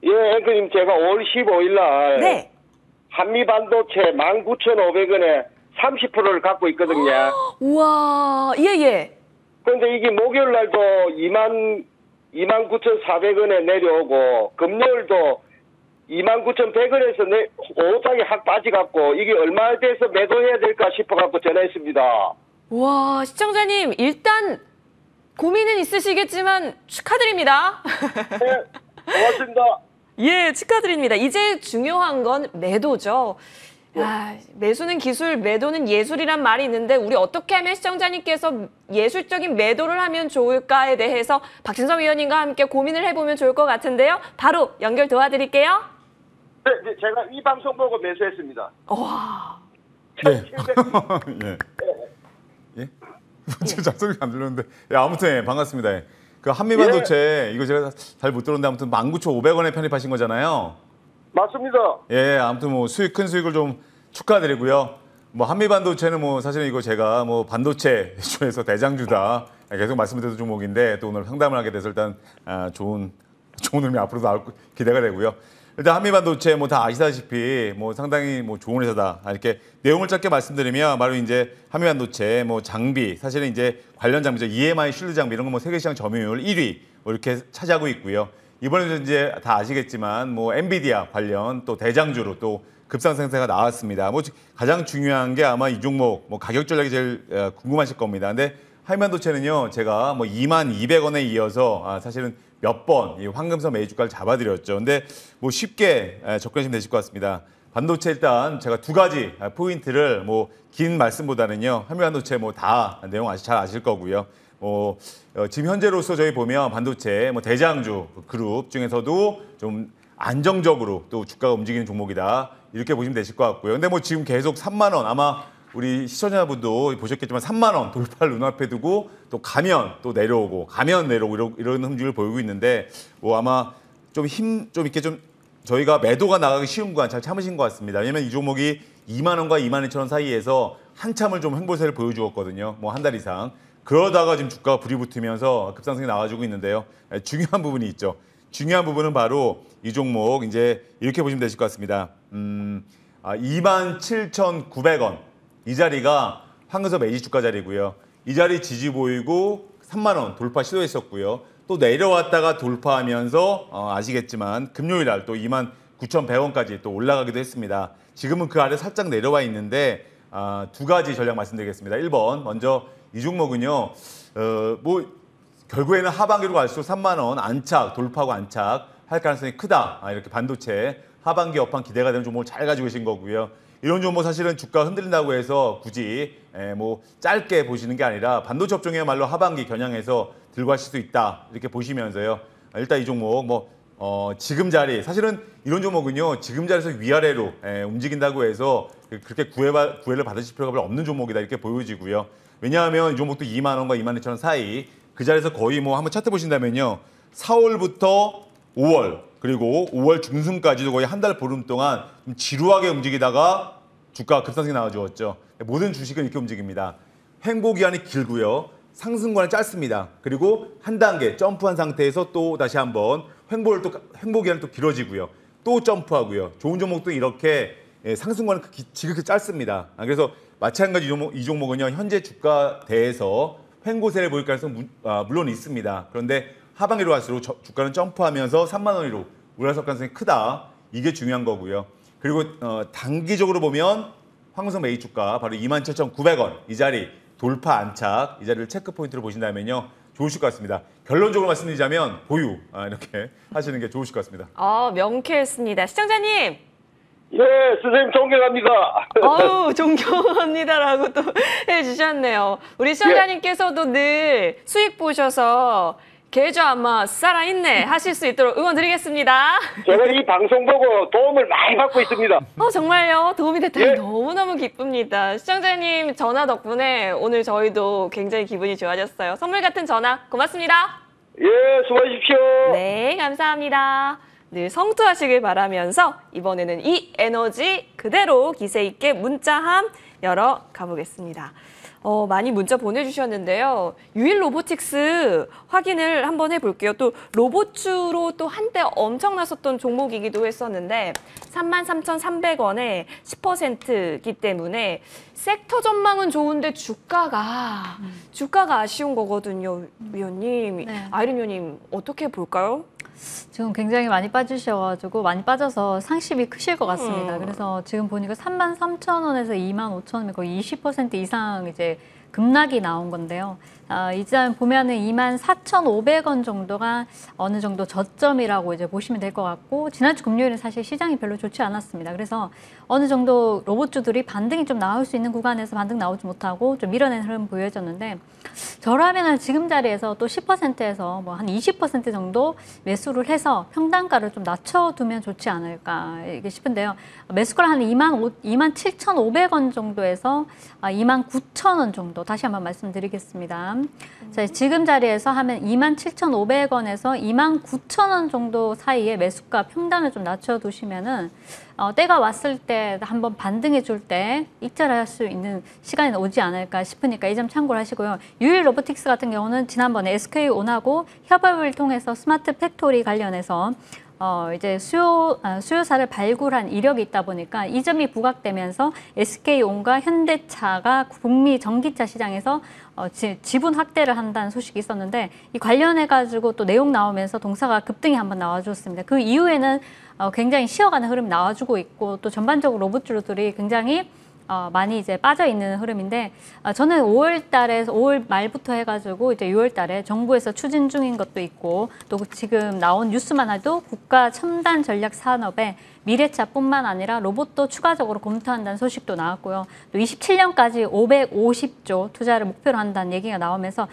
예, 앵금님, 제가 5월 15일 날 네. 한미반도체 19,500원에 30%를 갖고 있거든요. 우와, 예. 그런데 이게 목요일 날도 29,400원에 내려오고 금요일도 29,100원에서 오장이 확 빠져갖고 이게 얼마에 대해서 매도해야 될까 싶어갖고 전화했습니다. 와, 시청자님, 일단 고민은 있으시겠지만 축하드립니다. 네, 고맙습니다. 예, 축하드립니다. 이제 중요한 건 매도죠. 아, 매수는 기술, 매도는 예술이란 말이 있는데 우리 어떻게 하면 시청자님께서 예술적인 매도를 하면 좋을까에 대해서 박진성 위원님과 함께 고민을 해보면 좋을 것 같은데요. 바로 연결 도와드릴게요. 네, 제가 이 방송 보고 매수했습니다. 와, 네. 예. 예? 지금 작성이 안 들렸는데. 예, 아무튼 예, 반갑습니다. 예. 그 한미반도체 이거 제가 잘 못 들었는데 아무튼 19,500원에 편입하신 거잖아요. 맞습니다. 예, 아무튼 뭐 큰 수익을 좀 축하드리고요. 뭐 한미반도체는 뭐 사실은 이거 제가 뭐 반도체 중에서 대장주다 계속 말씀드렸던 종목인데 또 오늘 상담을 하게 돼서 일단 좋은 의미 앞으로 나올 기대가 되고요. 일단 한미반도체 뭐 다 아시다시피 뭐 상당히 뭐 좋은 회사다 이렇게 내용을 짧게 말씀드리면 바로 이제 한미반도체 뭐 장비 사실은 이제 관련 장비죠. EMI 쉴드 장비 이런 거 뭐 세계 시장 점유율 1위 뭐 이렇게 차지하고 있고요. 이번에도 이제 다 아시겠지만 뭐 엔비디아 관련 또 대장주로 또 급상승세가 나왔습니다. 뭐 가장 중요한 게 아마 이 종목 뭐 가격 전략이 제일 궁금하실 겁니다. 근데 한미반도체는요 제가 뭐 22,200원에 이어서 사실은 몇 번 이 황금선 매주가를 잡아드렸죠. 근데 뭐 쉽게 접근하시면 되실 것 같습니다. 반도체 일단 제가 두 가지 포인트를 뭐 긴 말씀보다는요 한미반도체 뭐 다 내용 잘 아실 거고요. 지금 현재로서 저희 보면 반도체 뭐 대장주 그룹 중에서도 좀 안정적으로 또 주가가 움직이는 종목이다 이렇게 보시면 되실 것 같고요. 근데 뭐 지금 계속 3만 원 아마 우리 시청자분도 보셨겠지만 3만 원 돌파를 눈앞에 두고 또 가면 또 내려오고 가면 내려오고 이런 흔적을 보이고 있는데 뭐 아마 좀 이렇게 좀 저희가 매도가 나가기 쉬운 구간 잘 참으신 것 같습니다. 왜냐면 이 종목이 2만 원과 22,000원 사이에서 한참을 좀 횡보세를 보여주었거든요. 뭐 한 달 이상. 그러다가 지금 주가가 불이 붙으면서 급상승이 나와주고 있는데요. 중요한 부분이 있죠. 중요한 부분은 바로 이 종목 이제 이렇게 보시면 되실 것 같습니다. 27,900원. 이 자리가 황금선 매지 주가 자리고요. 이 자리 지지 보이고 3만 원 돌파 시도했었고요. 또 내려왔다가 돌파하면서 아시겠지만 금요일 날 또 9,100원까지 또 올라가기도 했습니다. 지금은 그 아래 살짝 내려와 있는데 두 가지 전략 말씀드리겠습니다. 1번 먼저 이 종목은요. 뭐 결국에는 하반기로 갈수록 3만 원 안착, 돌파하고 안착 할 가능성이 크다. 이렇게 반도체 하반기 업황 기대가 되는 종목을 잘 가지고 계신 거고요. 이런 종목 사실은 주가 흔들린다고 해서 굳이 뭐 짧게 보시는 게 아니라 반도체 업종이야말로 하반기 겨냥해서 들고 가실 수 있다. 이렇게 보시면서요. 일단 이 종목 뭐 지금 자리 사실은 이런 종목은요. 지금 자리에서 위아래로 움직인다고 해서 그렇게 구애를 받으실 필요가 별로 없는 종목이다. 이렇게 보여지고요. 왜냐하면 이 종목도 2만 원과 2만 2천 원 사이 그 자리에서 거의 뭐 한번 차트 보신다면요. 4월부터 5월 그리고 5월 중순까지도 거의 한 달 보름 동안 좀 지루하게 움직이다가 주가가 급상승이 나와주었죠. 모든 주식은 이렇게 움직입니다. 횡보 기간이 길고요. 상승 구간이 짧습니다. 그리고 한 단계 점프한 상태에서 또 다시 한번 횡보 기간이 또 길어지고요. 또 점프하고요. 좋은 종목도 이렇게 상승 구간은 지극히 짧습니다. 그래서 마찬가지 이 종목은요. 현재 주가대에서 횡보세를 보일 가능성은 물론 있습니다. 그런데 하반기로 갈수록 주가는 점프하면서 3만 원으로 올라설 가능성이 크다. 이게 중요한 거고요. 그리고 단기적으로 보면 황금성 메이 주가 바로 27,900원 이 자리 돌파 안착 이 자리를 체크 포인트로 보신다면요. 좋으실 것 같습니다. 결론적으로 말씀드리자면 보유 이렇게 하시는 게 좋으실 것 같습니다. 명쾌했습니다. 시청자님. 예, 선생님 존경합니다. 어우, 존경합니다라고 또 해주셨네요. 우리 시청자님께서도 늘 수익 보셔서 계좌 아마 살아있네 하실 수 있도록 응원 드리겠습니다. 제가 이 방송 보고 도움을 많이 받고 있습니다. 정말요? 도움이 됐다니 예. 너무너무 기쁩니다. 시청자님 전화 덕분에 오늘 저희도 굉장히 기분이 좋아졌어요. 선물 같은 전화 고맙습니다. 예, 수고하십시오. 네, 감사합니다. 늘 성투하시길 바라면서 이번에는 이 에너지 그대로 기세 있게 문자함 열어 가보겠습니다. 많이 문자 보내주셨는데요. 유일 로보틱스 확인을 한번 해볼게요. 또 로봇주로 또 한때 엄청났었던 종목이기도 했었는데 33,300원에 10%기 때문에 섹터 전망은 좋은데 주가가 아쉬운 거거든요. 위원님, 네. 아이린 위원님 어떻게 볼까요? 지금 굉장히 많이 빠지셔가지고 많이 빠져서 상심이 크실 것 같습니다. 그래서 지금 보니까 33,000원에서 25,000원 거의 20% 이상 이제 급락이 나온 건데요. 이제 보면은 24,500원 정도가 어느 정도 저점이라고 이제 보시면 될 것 같고 지난주 금요일은 사실 시장이 별로 좋지 않았습니다. 그래서 어느 정도 로봇주들이 반등이 좀 나올 수 있는 구간에서 반등 나오지 못하고 좀 밀어낸 흐름 보여졌는데 저라면은 지금 자리에서 또 10%에서 뭐 한 20% 정도 매수를 해서 평단가를 좀 낮춰두면 좋지 않을까 이게 싶은데요. 매수가를 한 27,500원 정도에서 29,000원 정도 다시 한번 말씀드리겠습니다. 자, 지금 자리에서 하면 27,500원에서 29,000원 정도 사이에 매수가 평단을 좀 낮춰두시면은 때가 왔을 때 한번 반등해 줄 때 익절할 수 있는 시간이 오지 않을까 싶으니까 이 점 참고를 하시고요. 유일 로보틱스 같은 경우는 지난번에 SK온하고 협업을 통해서 스마트 팩토리 관련해서 이제 수요사를 발굴한 이력이 있다 보니까 이 점이 부각되면서 SK온과 현대차가 북미 전기차 시장에서 지분 확대를 한다는 소식이 있었는데 이 관련해가지고 또 내용 나오면서 동사가 급등이 한번 나와줬습니다. 그 이후에는 굉장히 쉬어가는 흐름이 나와주고 있고 또 전반적으로 로봇주들이 굉장히 많이 이제 빠져 있는 흐름인데 저는 5월 말부터 해가지고 이제 6월 달에 정부에서 추진 중인 것도 있고 또 지금 나온 뉴스만 해도 국가 첨단 전략 산업에 미래차뿐만 아니라 로봇도 추가적으로 검토한다는 소식도 나왔고요. 또 27년까지 550조 투자를 목표로 한다는 얘기가 나오면서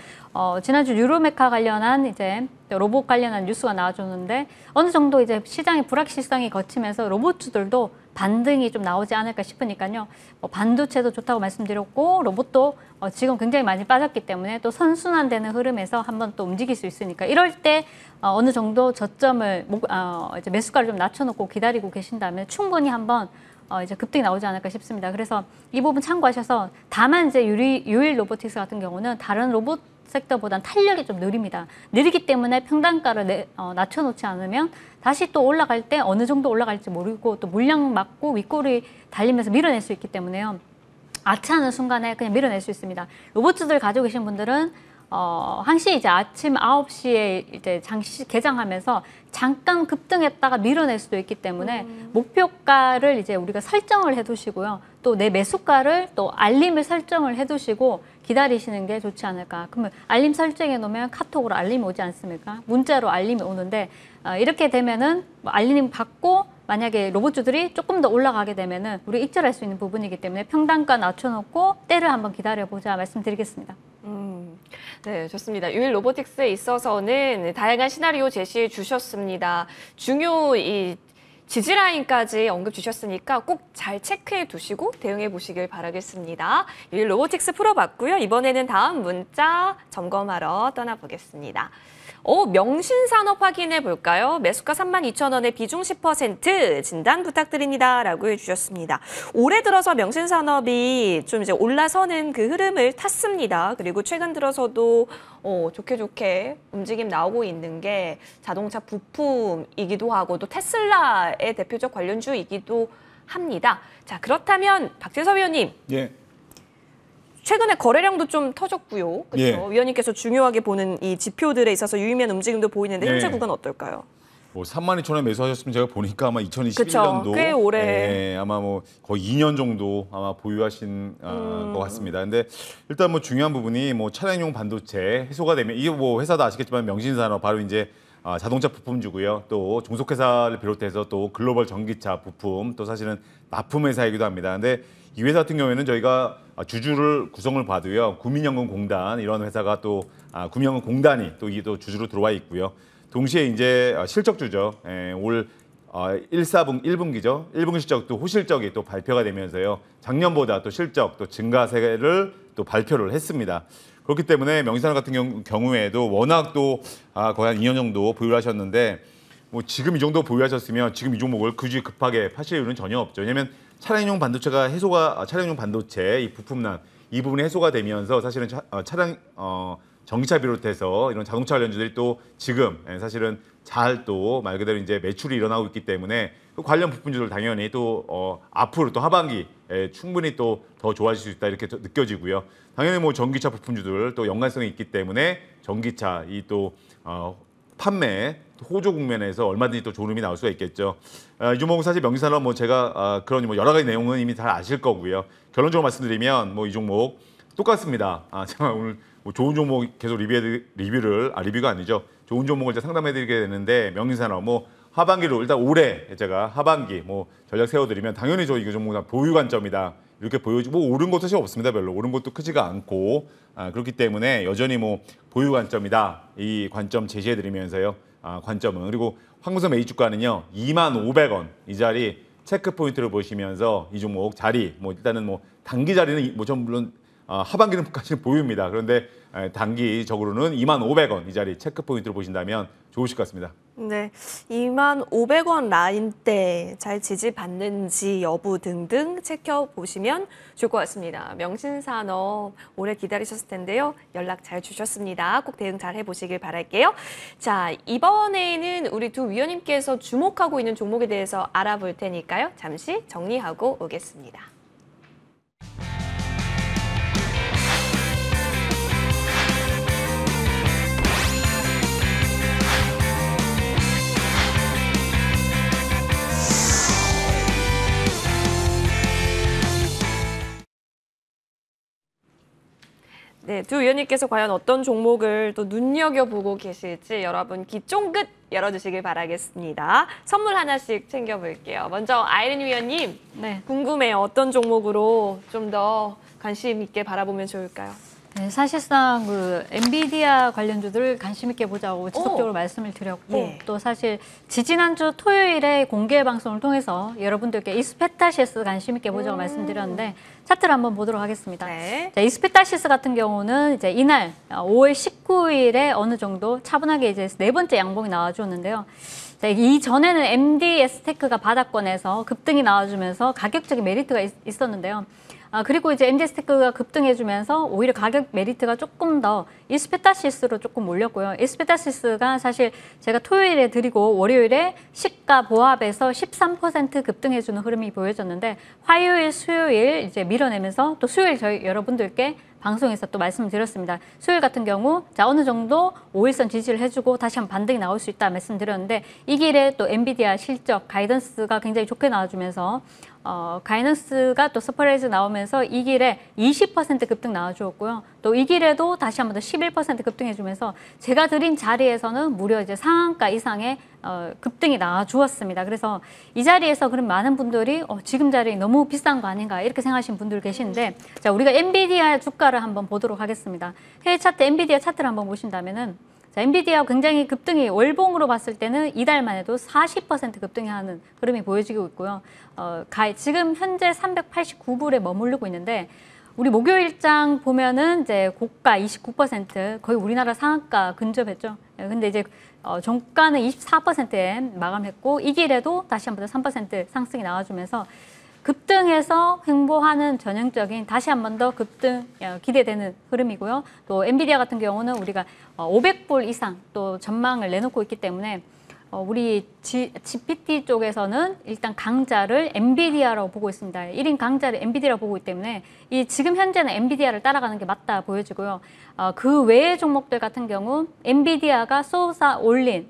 지난주 유로메카 관련한 이제 로봇 관련한 뉴스가 나와줬는데 어느 정도 이제 시장의 불확실성이 거치면서 로봇주들도 반등이 좀 나오지 않을까 싶으니까요. 반도체도 좋다고 말씀드렸고 로봇도 지금 굉장히 많이 빠졌기 때문에 또 선순환되는 흐름에서 한번 또 움직일 수 있으니까 이럴 때 어느 정도 저점을 이제 매수가를 좀 낮춰놓고 기다리고 계신다면 충분히 한번 이제 급등이 나오지 않을까 싶습니다. 그래서 이 부분 참고하셔서 다만 이제 유일 로보틱스 같은 경우는 다른 로봇 섹터보다는 탄력이 좀 느립니다. 느리기 때문에 평단가를 낮춰놓지 않으면 다시 또 올라갈 때 어느 정도 올라갈지 모르고 또 물량 맞고 윗골이 달리면서 밀어낼 수 있기 때문에요. 아차하는 순간에 그냥 밀어낼 수 있습니다. 로봇주들 가지고 계신 분들은 항시 이제 아침 9시에 이제 개장하면서 잠깐 급등했다가 밀어낼 수도 있기 때문에 목표가를 이제 우리가 설정을 해두시고요. 또 내 매수가를 또 알림을 설정을 해두시고 기다리시는 게 좋지 않을까. 그러면 알림 설정해 놓으면 카톡으로 알림이 오지 않습니까? 문자로 알림이 오는데 이렇게 되면은 뭐 알림 받고 만약에 로봇주들이 조금 더 올라가게 되면은 우리 익절할 수 있는 부분이기 때문에 평단가 낮춰놓고 때를 한번 기다려보자 말씀드리겠습니다. 네, 좋습니다. 유일 로보틱스에 있어서는 다양한 시나리오 제시해 주셨습니다. 중요 이 지지라인까지 언급 주셨으니까 꼭 잘 체크해 두시고 대응해 보시길 바라겠습니다. 유일 로보틱스 풀어봤고요. 이번에는 다음 문자 점검하러 떠나보겠습니다. 명신산업 확인해 볼까요? 매수가 32,000원에 비중 10% 진단 부탁드립니다. 라고 해주셨습니다. 올해 들어서 명신산업이 좀 이제 올라서는 그 흐름을 탔습니다. 그리고 최근 들어서도 좋게 움직임 나오고 있는 게 자동차 부품이기도 하고 또 테슬라의 대표적 관련주이기도 합니다. 자, 그렇다면 박재섭 위원님. 예. 최근에 거래량도 좀 터졌고요. 그렇죠? 예. 위원님께서 중요하게 보는 이 지표들에 있어서 유의미한 움직임도 보이는데 현재 예. 구간 어떨까요? 뭐 32,000원에 매수하셨으면 제가 보니까 아마 2021년도 그쵸, 꽤 오래. 아마 뭐 거의 2년 정도 아마 보유하신 것 같습니다. 근데 일단 뭐 중요한 부분이 뭐 차량용 반도체 해소가 되면 이게 뭐 회사도 아시겠지만 명신산업 바로 이제 자동차 부품주고요. 또 종속회사를 비롯해서 또 글로벌 전기차 부품 또 사실은 납품 회사이기도 합니다. 근데 이 회사 같은 경우에는 저희가 주주를 구성을 봐도요. 국민연금공단 이런 회사가 또 국민연금공단이 또 이게 또 주주로 들어와 있고요. 동시에 이제 실적주죠. 올 1분기죠. 1분기 실적도 호실적이 또 발표가 되면서요. 작년보다 또 실적 또 증가세를 또 발표를 했습니다. 그렇기 때문에 명신산업 같은 경우에도 워낙 또 거의 한 2년 정도 보유를 하셨는데 뭐 지금 이 정도 보유하셨으면 지금 이 종목을 굳이 급하게 파실 이유는 전혀 없죠. 왜냐하면 차량용 반도체가 차량용 반도체 이 부품난 이 부분이 해소가 되면서 사실은 차량 전기차 비롯해서 이런 자동차 관련주들이 또 지금 사실은 잘 또 말 그대로 이제 매출이 일어나고 있기 때문에 그 관련 부품주들 당연히 또 앞으로 또 하반기에 충분히 또 더 좋아질 수 있다 이렇게 느껴지고요. 당연히 뭐 전기차 부품주들 또 연관성이 있기 때문에 전기차 이 또 판매 호조 국면에서 얼마든지 또 좋은 힘이 나올 수가 있겠죠. 이 종목은 사실 명신산업 뭐 제가 그런 뭐 여러 가지 내용은 이미 잘 아실 거고요. 결론적으로 말씀드리면 뭐 이 종목 똑같습니다. 제가 오늘 뭐 좋은 종목 계속 리뷰가 아니죠. 좋은 종목을 이제 상담해드리게 되는데 명신산업 뭐 하반기로 일단 올해 제가 하반기 뭐 전략 세워드리면 당연히 저 이 종목은 보유 관점이다 이렇게 보여주고 뭐 오른 것도 사실 없습니다. 별로 오른 것도 크지가 않고 그렇기 때문에 여전히 뭐 보유 관점이다 이 관점 제시해드리면서요. 관점은 그리고 황금선 메이 주가는요 25,000원 이 자리 체크 포인트를 보시면서 이 종목 자리 뭐 일단은 뭐 단기 자리는 뭐 전 물론 하반기는까지는 보유입니다. 그런데 단기적으로는 25,000원 이 자리 체크 포인트를 보신다면 좋으실 것 같습니다. 네, 25,000원 라인대 잘 지지받는지 여부 등등 체크보시면 좋을 것 같습니다. 명신산업 오래 기다리셨을 텐데요. 연락 잘 주셨습니다. 꼭 대응 잘 해보시길 바랄게요. 자, 이번에는 우리 두 위원님께서 주목하고 있는 종목에 대해서 알아볼 테니까요. 잠시 정리하고 오겠습니다. 네, 두 위원님께서 과연 어떤 종목을 또 눈여겨보고 계실지 여러분 귀 쫑긋 열어주시길 바라겠습니다. 선물 하나씩 챙겨볼게요. 먼저 아이린 위원님, 네. 궁금해요. 어떤 종목으로 좀 더 관심 있게 바라보면 좋을까요? 네, 사실상 그 엔비디아 관련주들 관심 있게 보자고 지속적으로 말씀을 드렸고 예. 또 사실 지지난주 토요일에 공개 방송을 통해서 여러분들께 이스페타시스 관심 있게 보자고 말씀드렸는데 차트를 한번 보도록 하겠습니다. 네. 자, 이스페타시스 같은 경우는 이제 이날 5월 19일에 어느 정도 차분하게 이제 네 번째 양봉이 나와주었는데요. 자, 이전에는 MDS테크가 바닥권에서 급등이 나와주면서 가격적인 메리트가 있었는데요. 그리고 이제 MD스테크가 급등해주면서 오히려 가격 메리트가 조금 더 이스페타시스로 조금 올렸고요. 이스페타시스가 사실 제가 토요일에 드리고 월요일에 시가 보합에서 13% 급등해주는 흐름이 보여졌는데 화요일, 수요일 이제 밀어내면서 또 수요일 저희 여러분들께 방송에서 또 말씀을 드렸습니다. 수요일 같은 경우 자 어느 정도 5일선 지지를 해주고 다시 한번 반등이 나올 수 있다 말씀드렸는데 이 길에 또 엔비디아 실적 가이던스가 굉장히 좋게 나와주면서 가이던스가 또 서프라이즈 나오면서 이 길에 20% 급등 나와주었고요. 또 이 길에도 다시 한번 더 11% 급등해주면서 제가 드린 자리에서는 무려 이제 상한가 이상의 급등이 나와주었습니다. 그래서 이 자리에서 그럼 많은 분들이 지금 자리 너무 비싼 거 아닌가 이렇게 생각하시는 분들 계신데 자 우리가 엔비디아 주가를 한번 보도록 하겠습니다. 해외 차트 엔비디아 차트를 한번 보신다면은 자, 엔비디아 굉장히 급등이 월봉으로 봤을 때는 이달만 해도 40% 급등하는 흐름이 보여지고 있고요. 지금 현재 389불에 머무르고 있는데 우리 목요일장 보면은 이제 고가 29% 거의 우리나라 상한가 근접했죠. 근데 이제 종가는 24%에 마감했고 이 길에도 다시 한번 더 3% 상승이 나와주면서 급등해서 횡보하는 전형적인 다시 한 번 더 급등 기대되는 흐름이고요. 또 엔비디아 같은 경우는 우리가 500불 이상 또 전망을 내놓고 있기 때문에 우리 GPT 쪽에서는 일단 강자를 엔비디아라고 보고 있습니다. 1인 강자를 엔비디아라고 보고 있기 때문에 이 지금 현재는 엔비디아를 따라가는 게 맞다 보여지고요. 그 외의 종목들 같은 경우 엔비디아가 쏟아 올린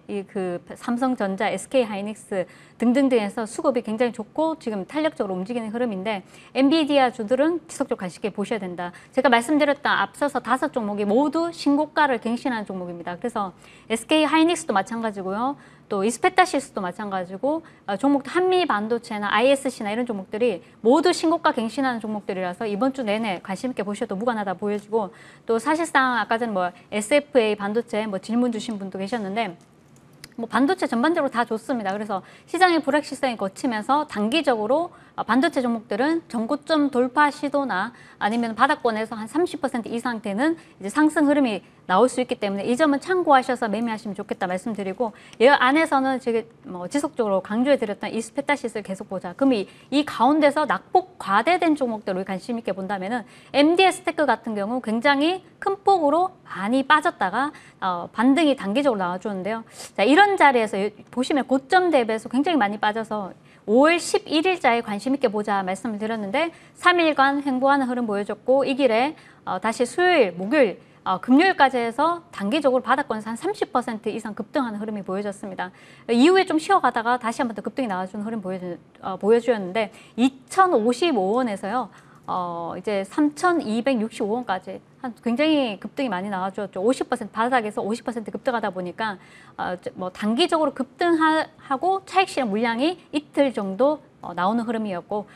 이 그 삼성전자, SK하이닉스 등등등에서 수급이 굉장히 좋고 지금 탄력적으로 움직이는 흐름인데 엔비디아 주들은 지속적으로 관심 있게 보셔야 된다. 제가 말씀드렸던 앞서서 5종목이 모두 신고가를 갱신하는 종목입니다. 그래서 SK하이닉스도 마찬가지고요. 또 이스페타시스도 마찬가지고 종목 한미반도체나 ISC나 이런 종목들이 모두 신고가 갱신하는 종목들이라서 이번 주 내내 관심 있게 보셔도 무관하다 보여지고 또 사실상 아까 전에 뭐 SFA 반도체 뭐 질문 주신 분도 계셨는데 뭐 반도체 전반적으로 다 좋습니다. 그래서 시장의 불확실성이 거치면서 단기적으로 반도체 종목들은 전고점 돌파 시도나 아니면 바닥권에서 한 30% 이상 되는 이제 상승 흐름이 나올 수 있기 때문에 이 점은 참고하셔서 매매하시면 좋겠다 말씀드리고 이 안에서는 지금 지속적으로 강조해드렸던 이스페타시스를 계속 보자. 그럼 이 가운데서 낙폭 과대된 종목들을 관심 있게 본다면은 MD스테크 같은 경우 굉장히 큰 폭으로 많이 빠졌다가 반등이 단기적으로 나와주는데요. 자, 이런 자리에서 보시면 고점 대비해서 굉장히 많이 빠져서 5월 11일자에 관심 있게 보자 말씀을 드렸는데 3일간 횡보하는 흐름 보여줬고 이 길에 다시 수요일, 목요일, 금요일까지 해서 단기적으로 바닥권에서 한 30% 이상 급등하는 흐름이 보여졌습니다. 이후에 좀 쉬어가다가 다시 한 번 더 급등이 나와주는 흐름 보여주었는데 2,055원에서요. 이제 3,265원까지 굉장히 급등이 많이 나와주었죠. 50% 바닥에서 50% 급등하다 보니까 뭐 단기적으로 급등하고 차익 실현 물량이 이틀 정도 나오는 흐름이었고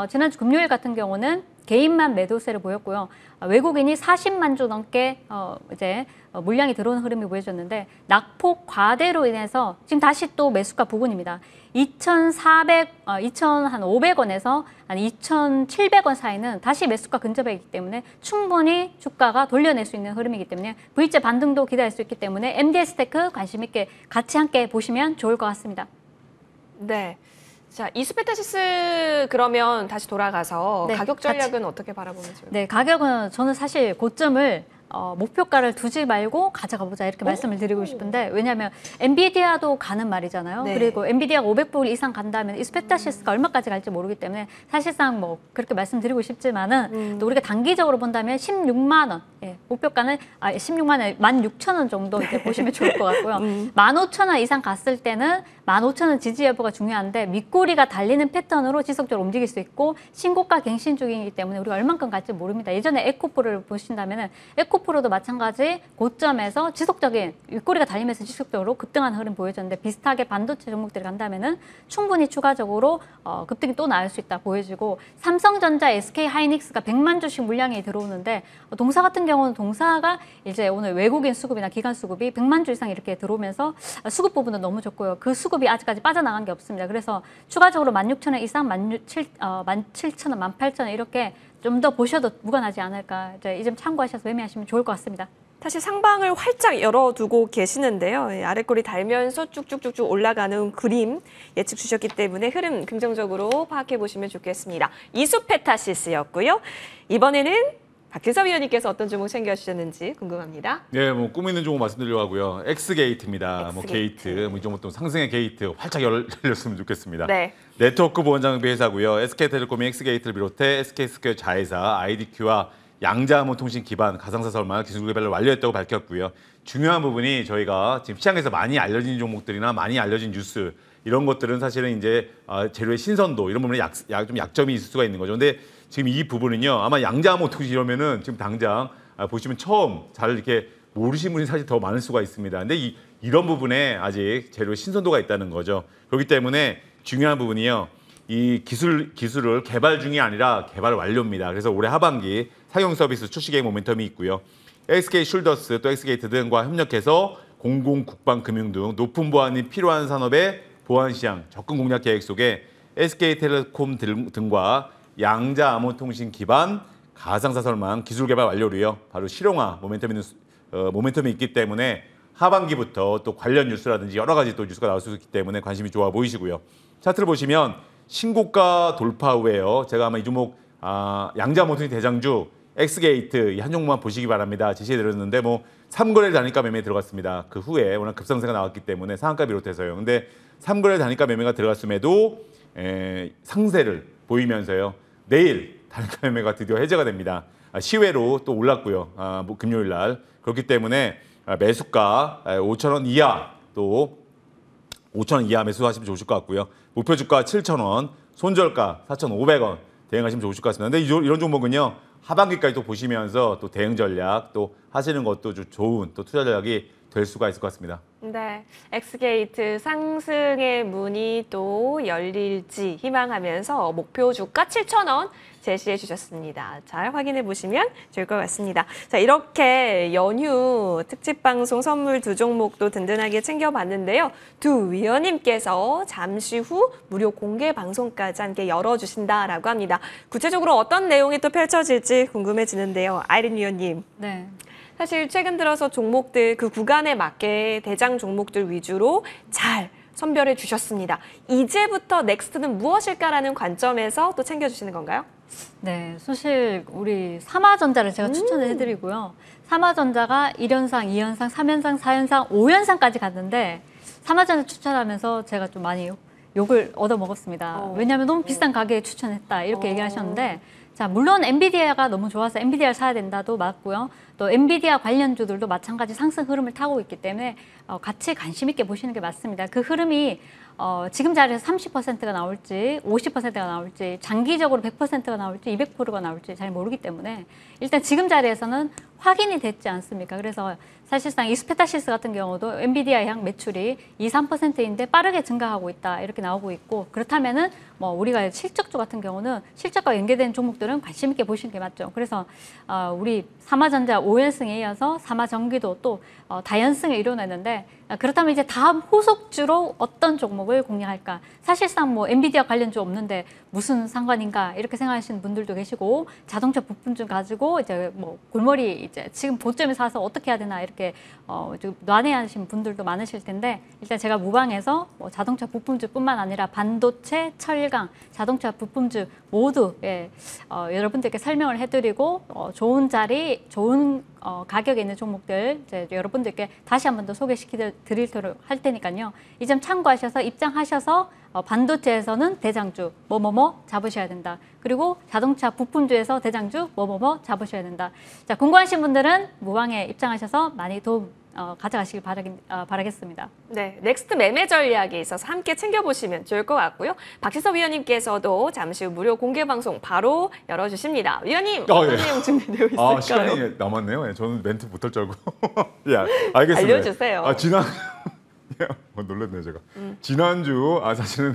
지난주 금요일 같은 경우는 개인만 매도세를 보였고요. 외국인이 40만 주 넘게 이제 물량이 들어오는 흐름이 보여졌는데 낙폭 과대로 인해서 지금 다시 또 매수가 부근입니다. 2,500원에서 한 2,700원 사이는 다시 매수가 근접해 있기 때문에 충분히 주가가 돌려낼 수 있는 흐름이기 때문에 V자 반등도 기대할 수 있기 때문에 MD스테크 관심 있게 같이 함께 보시면 좋을 것 같습니다. 네. 자, 이스페타시스 그러면 다시 돌아가서 네, 가격 전략은 어떻게 바라보면 좋을까요? 네, 가격은 저는 사실 고점을 목표가를 두지 말고 가져가 보자 이렇게 말씀을 드리고 싶은데 왜냐하면 엔비디아도 가는 말이잖아요. 네. 그리고 엔비디아가 500불 이상 간다면 이스페타시스가 얼마까지 갈지 모르기 때문에 사실상 뭐 그렇게 말씀드리고 싶지만은 또 우리가 단기적으로 본다면 16만 원 목표가는 16만 원, 16,000원 정도 이렇게 보시면 좋을 것 같고요. 15,000원 이상 갔을 때는 15,000원 지지 여부가 중요한데 윗꼬리가 달리는 패턴으로 지속적으로 움직일 수 있고 신고가 갱신 중이기 때문에 우리가 얼만큼 갈지 모릅니다. 예전에 에코프로를 보신다면은 에코프로도 마찬가지 고점에서 지속적인 윗꼬리가 달리면서 지속적으로 급등하는 흐름 보여졌는데 비슷하게 반도체 종목들이 간다면은 충분히 추가적으로 급등이 또 나올 수 있다 보여지고 삼성전자, SK하이닉스가 100만 주씩 물량이 들어오는데 동사 같은 경우는 동사가 이제 오늘 외국인 수급이나 기관 수급이 100만 주 이상 이렇게 들어오면서 수급 부분은 너무 좋고요. 그 수급이 아직까지 빠져나간 게 없습니다. 그래서 추가적으로 16,000원 이상, 17,000원, 18,000원 이렇게 좀 더 보셔도 무관하지 않을까. 이 점 참고하셔서 매매하시면 좋을 것 같습니다. 사실 상방을 활짝 열어두고 계시는데요. 아래 꼬리 달면서 쭉쭉쭉쭉 올라가는 그림 예측 주셨기 때문에 흐름 긍정적으로 파악해 보시면 좋겠습니다. 이수페타시스였고요. 이번에는 박지섭 위원님께서 어떤 종목 챙겨주셨는지 궁금합니다. 네, 뭐 꿈 있는 종목 말씀드리려고 하고요. 엑스게이트입니다. 뭐 게이트, 뭐 이 종목 또 상승의 게이트 활짝 열렸으면 좋겠습니다. 네. 네트워크 보안 장비 회사고요. SK텔레콤이 엑스게이트를 비롯해 SK스퀘어 자회사, IDQ와 양자암호통신 기반 가상사 설마 기술 개발을 완료했다고 밝혔고요. 중요한 부분이 저희가 지금 시장에서 많이 알려진 종목들이나 많이 알려진 뉴스 이런 것들은 사실은 이제 재료의 신선도 이런 부분에 좀 약점이 있을 수가 있는 거죠. 근데 지금 이 부분은요. 아마 양자암호통신 이러면은 지금 당장 보시면 처음 잘 이렇게 모르시는 분이 사실 더 많을 수가 있습니다. 근데 이런 부분에 아직 재료의 신선도가 있다는 거죠. 그렇기 때문에 중요한 부분이요. 이 기술을 개발 중이 아니라 개발 완료입니다. 그래서 올해 하반기 상용 서비스 출시 계획 모멘텀이 있고요. SK 슐더스 또 엑스게이트 등과 협력해서 공공, 국방, 금융 등 높은 보안이 필요한 산업의 보안 시장 접근 공략 계획 속에 SK텔레콤 등과 양자암호통신 기반 가상사설망 기술 개발 완료로요. 바로 실용화 모멘텀이 있기 때문에 하반기부터 또 관련 뉴스라든지 여러 가지 또 뉴스가 나올 수 있기 때문에 관심이 좋아 보이시고요. 차트를 보시면 신고가 돌파 후에요. 제가 아마 이 종목 양자암호통신 대장주 엑스게이트 이 한 종목만 보시기 바랍니다. 제시해드렸는데 뭐 3거래 단위가 매매에 들어갔습니다. 그 후에 워낙 급상승가 나왔기 때문에 상한가 비롯해서요. 근데 3거래 단위가 매매가 들어갔음에도 상세를 보이면서요. 내일 단가 매매가 드디어 해제가 됩니다. 시외로 또 올랐고요. 뭐 금요일 날. 그렇기 때문에 매수가 5,000원 이하 또 5,000원 이하 매수하시면 좋으실 것 같고요. 목표 주가 7,000원, 손절가 4,500원 대응하시면 좋으실 것 같습니다. 근데 이런 종목은요. 하반기까지 또 보시면서 또 대응 전략 또 하시는 것도 좋은 또 투자 전략이 될 수가 있을 것 같습니다. 네, 엑스게이트 상승의 문이 또 열릴지 희망하면서 목표 주가 7,000원 제시해 주셨습니다. 잘 확인해 보시면 좋을 것 같습니다. 자, 이렇게 연휴 특집 방송 선물 두 종목도 든든하게 챙겨봤는데요. 두 위원님께서 잠시 후 무료 공개 방송까지 함께 열어주신다라고 합니다. 구체적으로 어떤 내용이 또 펼쳐질지 궁금해지는데요. 아이린 위원님. 네. 사실 최근 들어서 종목들 그 구간에 맞게 대장 종목들 위주로 잘 선별해 주셨습니다. 이제부터 넥스트는 무엇일까라는 관점에서 또 챙겨주시는 건가요? 네, 사실 우리 삼화전자를 제가 추천을 해드리고요. 삼화전자가 1연상, 2연상, 3연상, 4연상, 5연상까지 갔는데 삼화전자 추천하면서 제가 좀 많이 욕을 얻어먹었습니다. 왜냐하면 너무 비싼 가격에 추천했다 이렇게 얘기하셨는데 자, 물론 엔비디아가 너무 좋아서 엔비디아를 사야 된다도 맞고요. 또 엔비디아 관련주들도 마찬가지 상승 흐름을 타고 있기 때문에 같이 관심 있게 보시는 게 맞습니다. 그 흐름이 지금 자리에서 30%가 나올지 50%가 나올지 장기적으로 100%가 나올지 200%가 나올지 잘 모르기 때문에 일단 지금 자리에서는 확인이 됐지 않습니까? 그래서 사실상 이스페타시스 같은 경우도 엔비디아 향 매출이 2~3%인데 빠르게 증가하고 있다 이렇게 나오고 있고 그렇다면은 뭐 우리가 실적주 같은 경우는 실적과 연계된 종목들은 관심 있게 보시는 게 맞죠. 그래서 우리 삼화전자 5연승에 이어서 삼화전기도 또 다연승을 이뤄냈는데 그렇다면 이제 다음 후속주로 어떤 종목을 공략할까? 사실상 뭐 엔비디아 관련주 없는데 무슨 상관인가 이렇게 생각하시는 분들도 계시고 자동차 부품주 가지고 이제 뭐 골머리 이제 지금 고점에 사서 어떻게 해야 되나 이렇게 좀 난해하신 분들도 많으실 텐데 일단 제가 무방에서 뭐 자동차 부품주뿐만 아니라 반도체, 철강, 자동차 부품주 모두 여러분들께 설명을 해드리고 좋은 자리, 좋은 가격에 있는 종목들 이제 여러분들께 다시 한 번 더 소개시켜 드리도록 할 테니까요. 이 점 참고하셔서 입장하셔서 반도체에서는 대장주 뭐뭐뭐 잡으셔야 된다. 그리고 자동차 부품주에서 대장주 뭐뭐뭐 잡으셔야 된다. 자, 궁금하신 분들은 무방에 입장하셔서 많이 도움 가져가시길 바라겠습니다. 네, 넥스트 매매 전략에 있어서 함께 챙겨보시면 좋을 것 같고요. 박지섭 위원님께서도 잠시 후 무료 공개 방송 바로 열어주십니다. 위원님, 어떤 내용 준비되어 있을까요? 시간이 남았네요. 저는 멘트 못할 줄 알고. 알겠습니다. 알려주세요. 놀랐네요, 제가. 지난주, 사실은,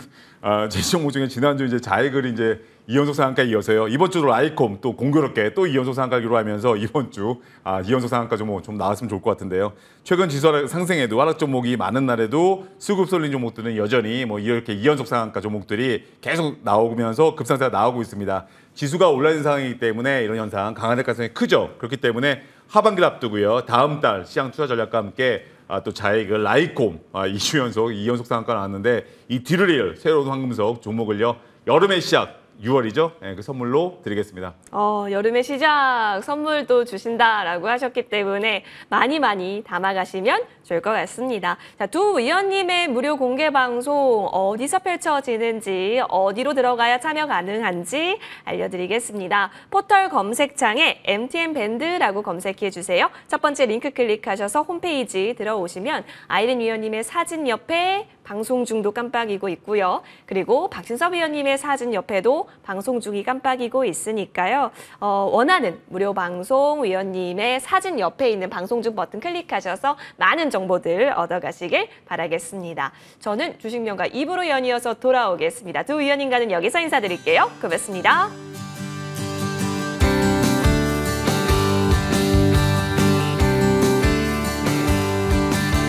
제 종목 중에 지난주 이제 자익을 이제 이연속 상한가에 이어서요. 이번 주도 라이콤 또 공교롭게 또 이연속 상한가기로 하면서 이번 주, 이연속 상한가 종목 좀 나왔으면 좋을 것 같은데요. 최근 지수 상승에도 하락 종목이 많은 날에도 수급 쏠린 종목들은 여전히 뭐 이렇게 이연속 상한가 종목들이 계속 나오면서 급상승가 나오고 있습니다. 지수가 올라있는 상황이기 때문에 이런 현상 강화될 가능성이 크죠. 그렇기 때문에 하반기를 앞두고요. 다음 달 시장 투자 전략과 함께 또 자의 그 라이콤 2주 연속 2연속 상한가 나왔는데 이 뒤를 이을 새로운 황금석 종목을요. 여름의 시작 6월이죠. 그 선물로 드리겠습니다. 여름의 시작 선물도 주신다라고 하셨기 때문에 많이 담아가시면 좋을 것 같습니다. 자, 두 위원님의 무료 공개 방송 어디서 펼쳐지는지 어디로 들어가야 참여 가능한지 알려드리겠습니다. 포털 검색창에 MTN 밴드라고 검색해 주세요. 첫 번째 링크 클릭하셔서 홈페이지 들어오시면 아이린 위원님의 사진 옆에 방송 중도 깜빡이고 있고요. 그리고 박진섭 위원님의 사진 옆에도 방송 중이 깜빡이고 있으니까요. 원하는 무료 방송 위원님의 사진 옆에 있는 방송 중 버튼 클릭하셔서 많은 정보들 얻어가시길 바라겠습니다. 저는 주식명가 2부로 연이어서 돌아오겠습니다. 두 위원님과는 여기서 인사드릴게요. 고맙습니다.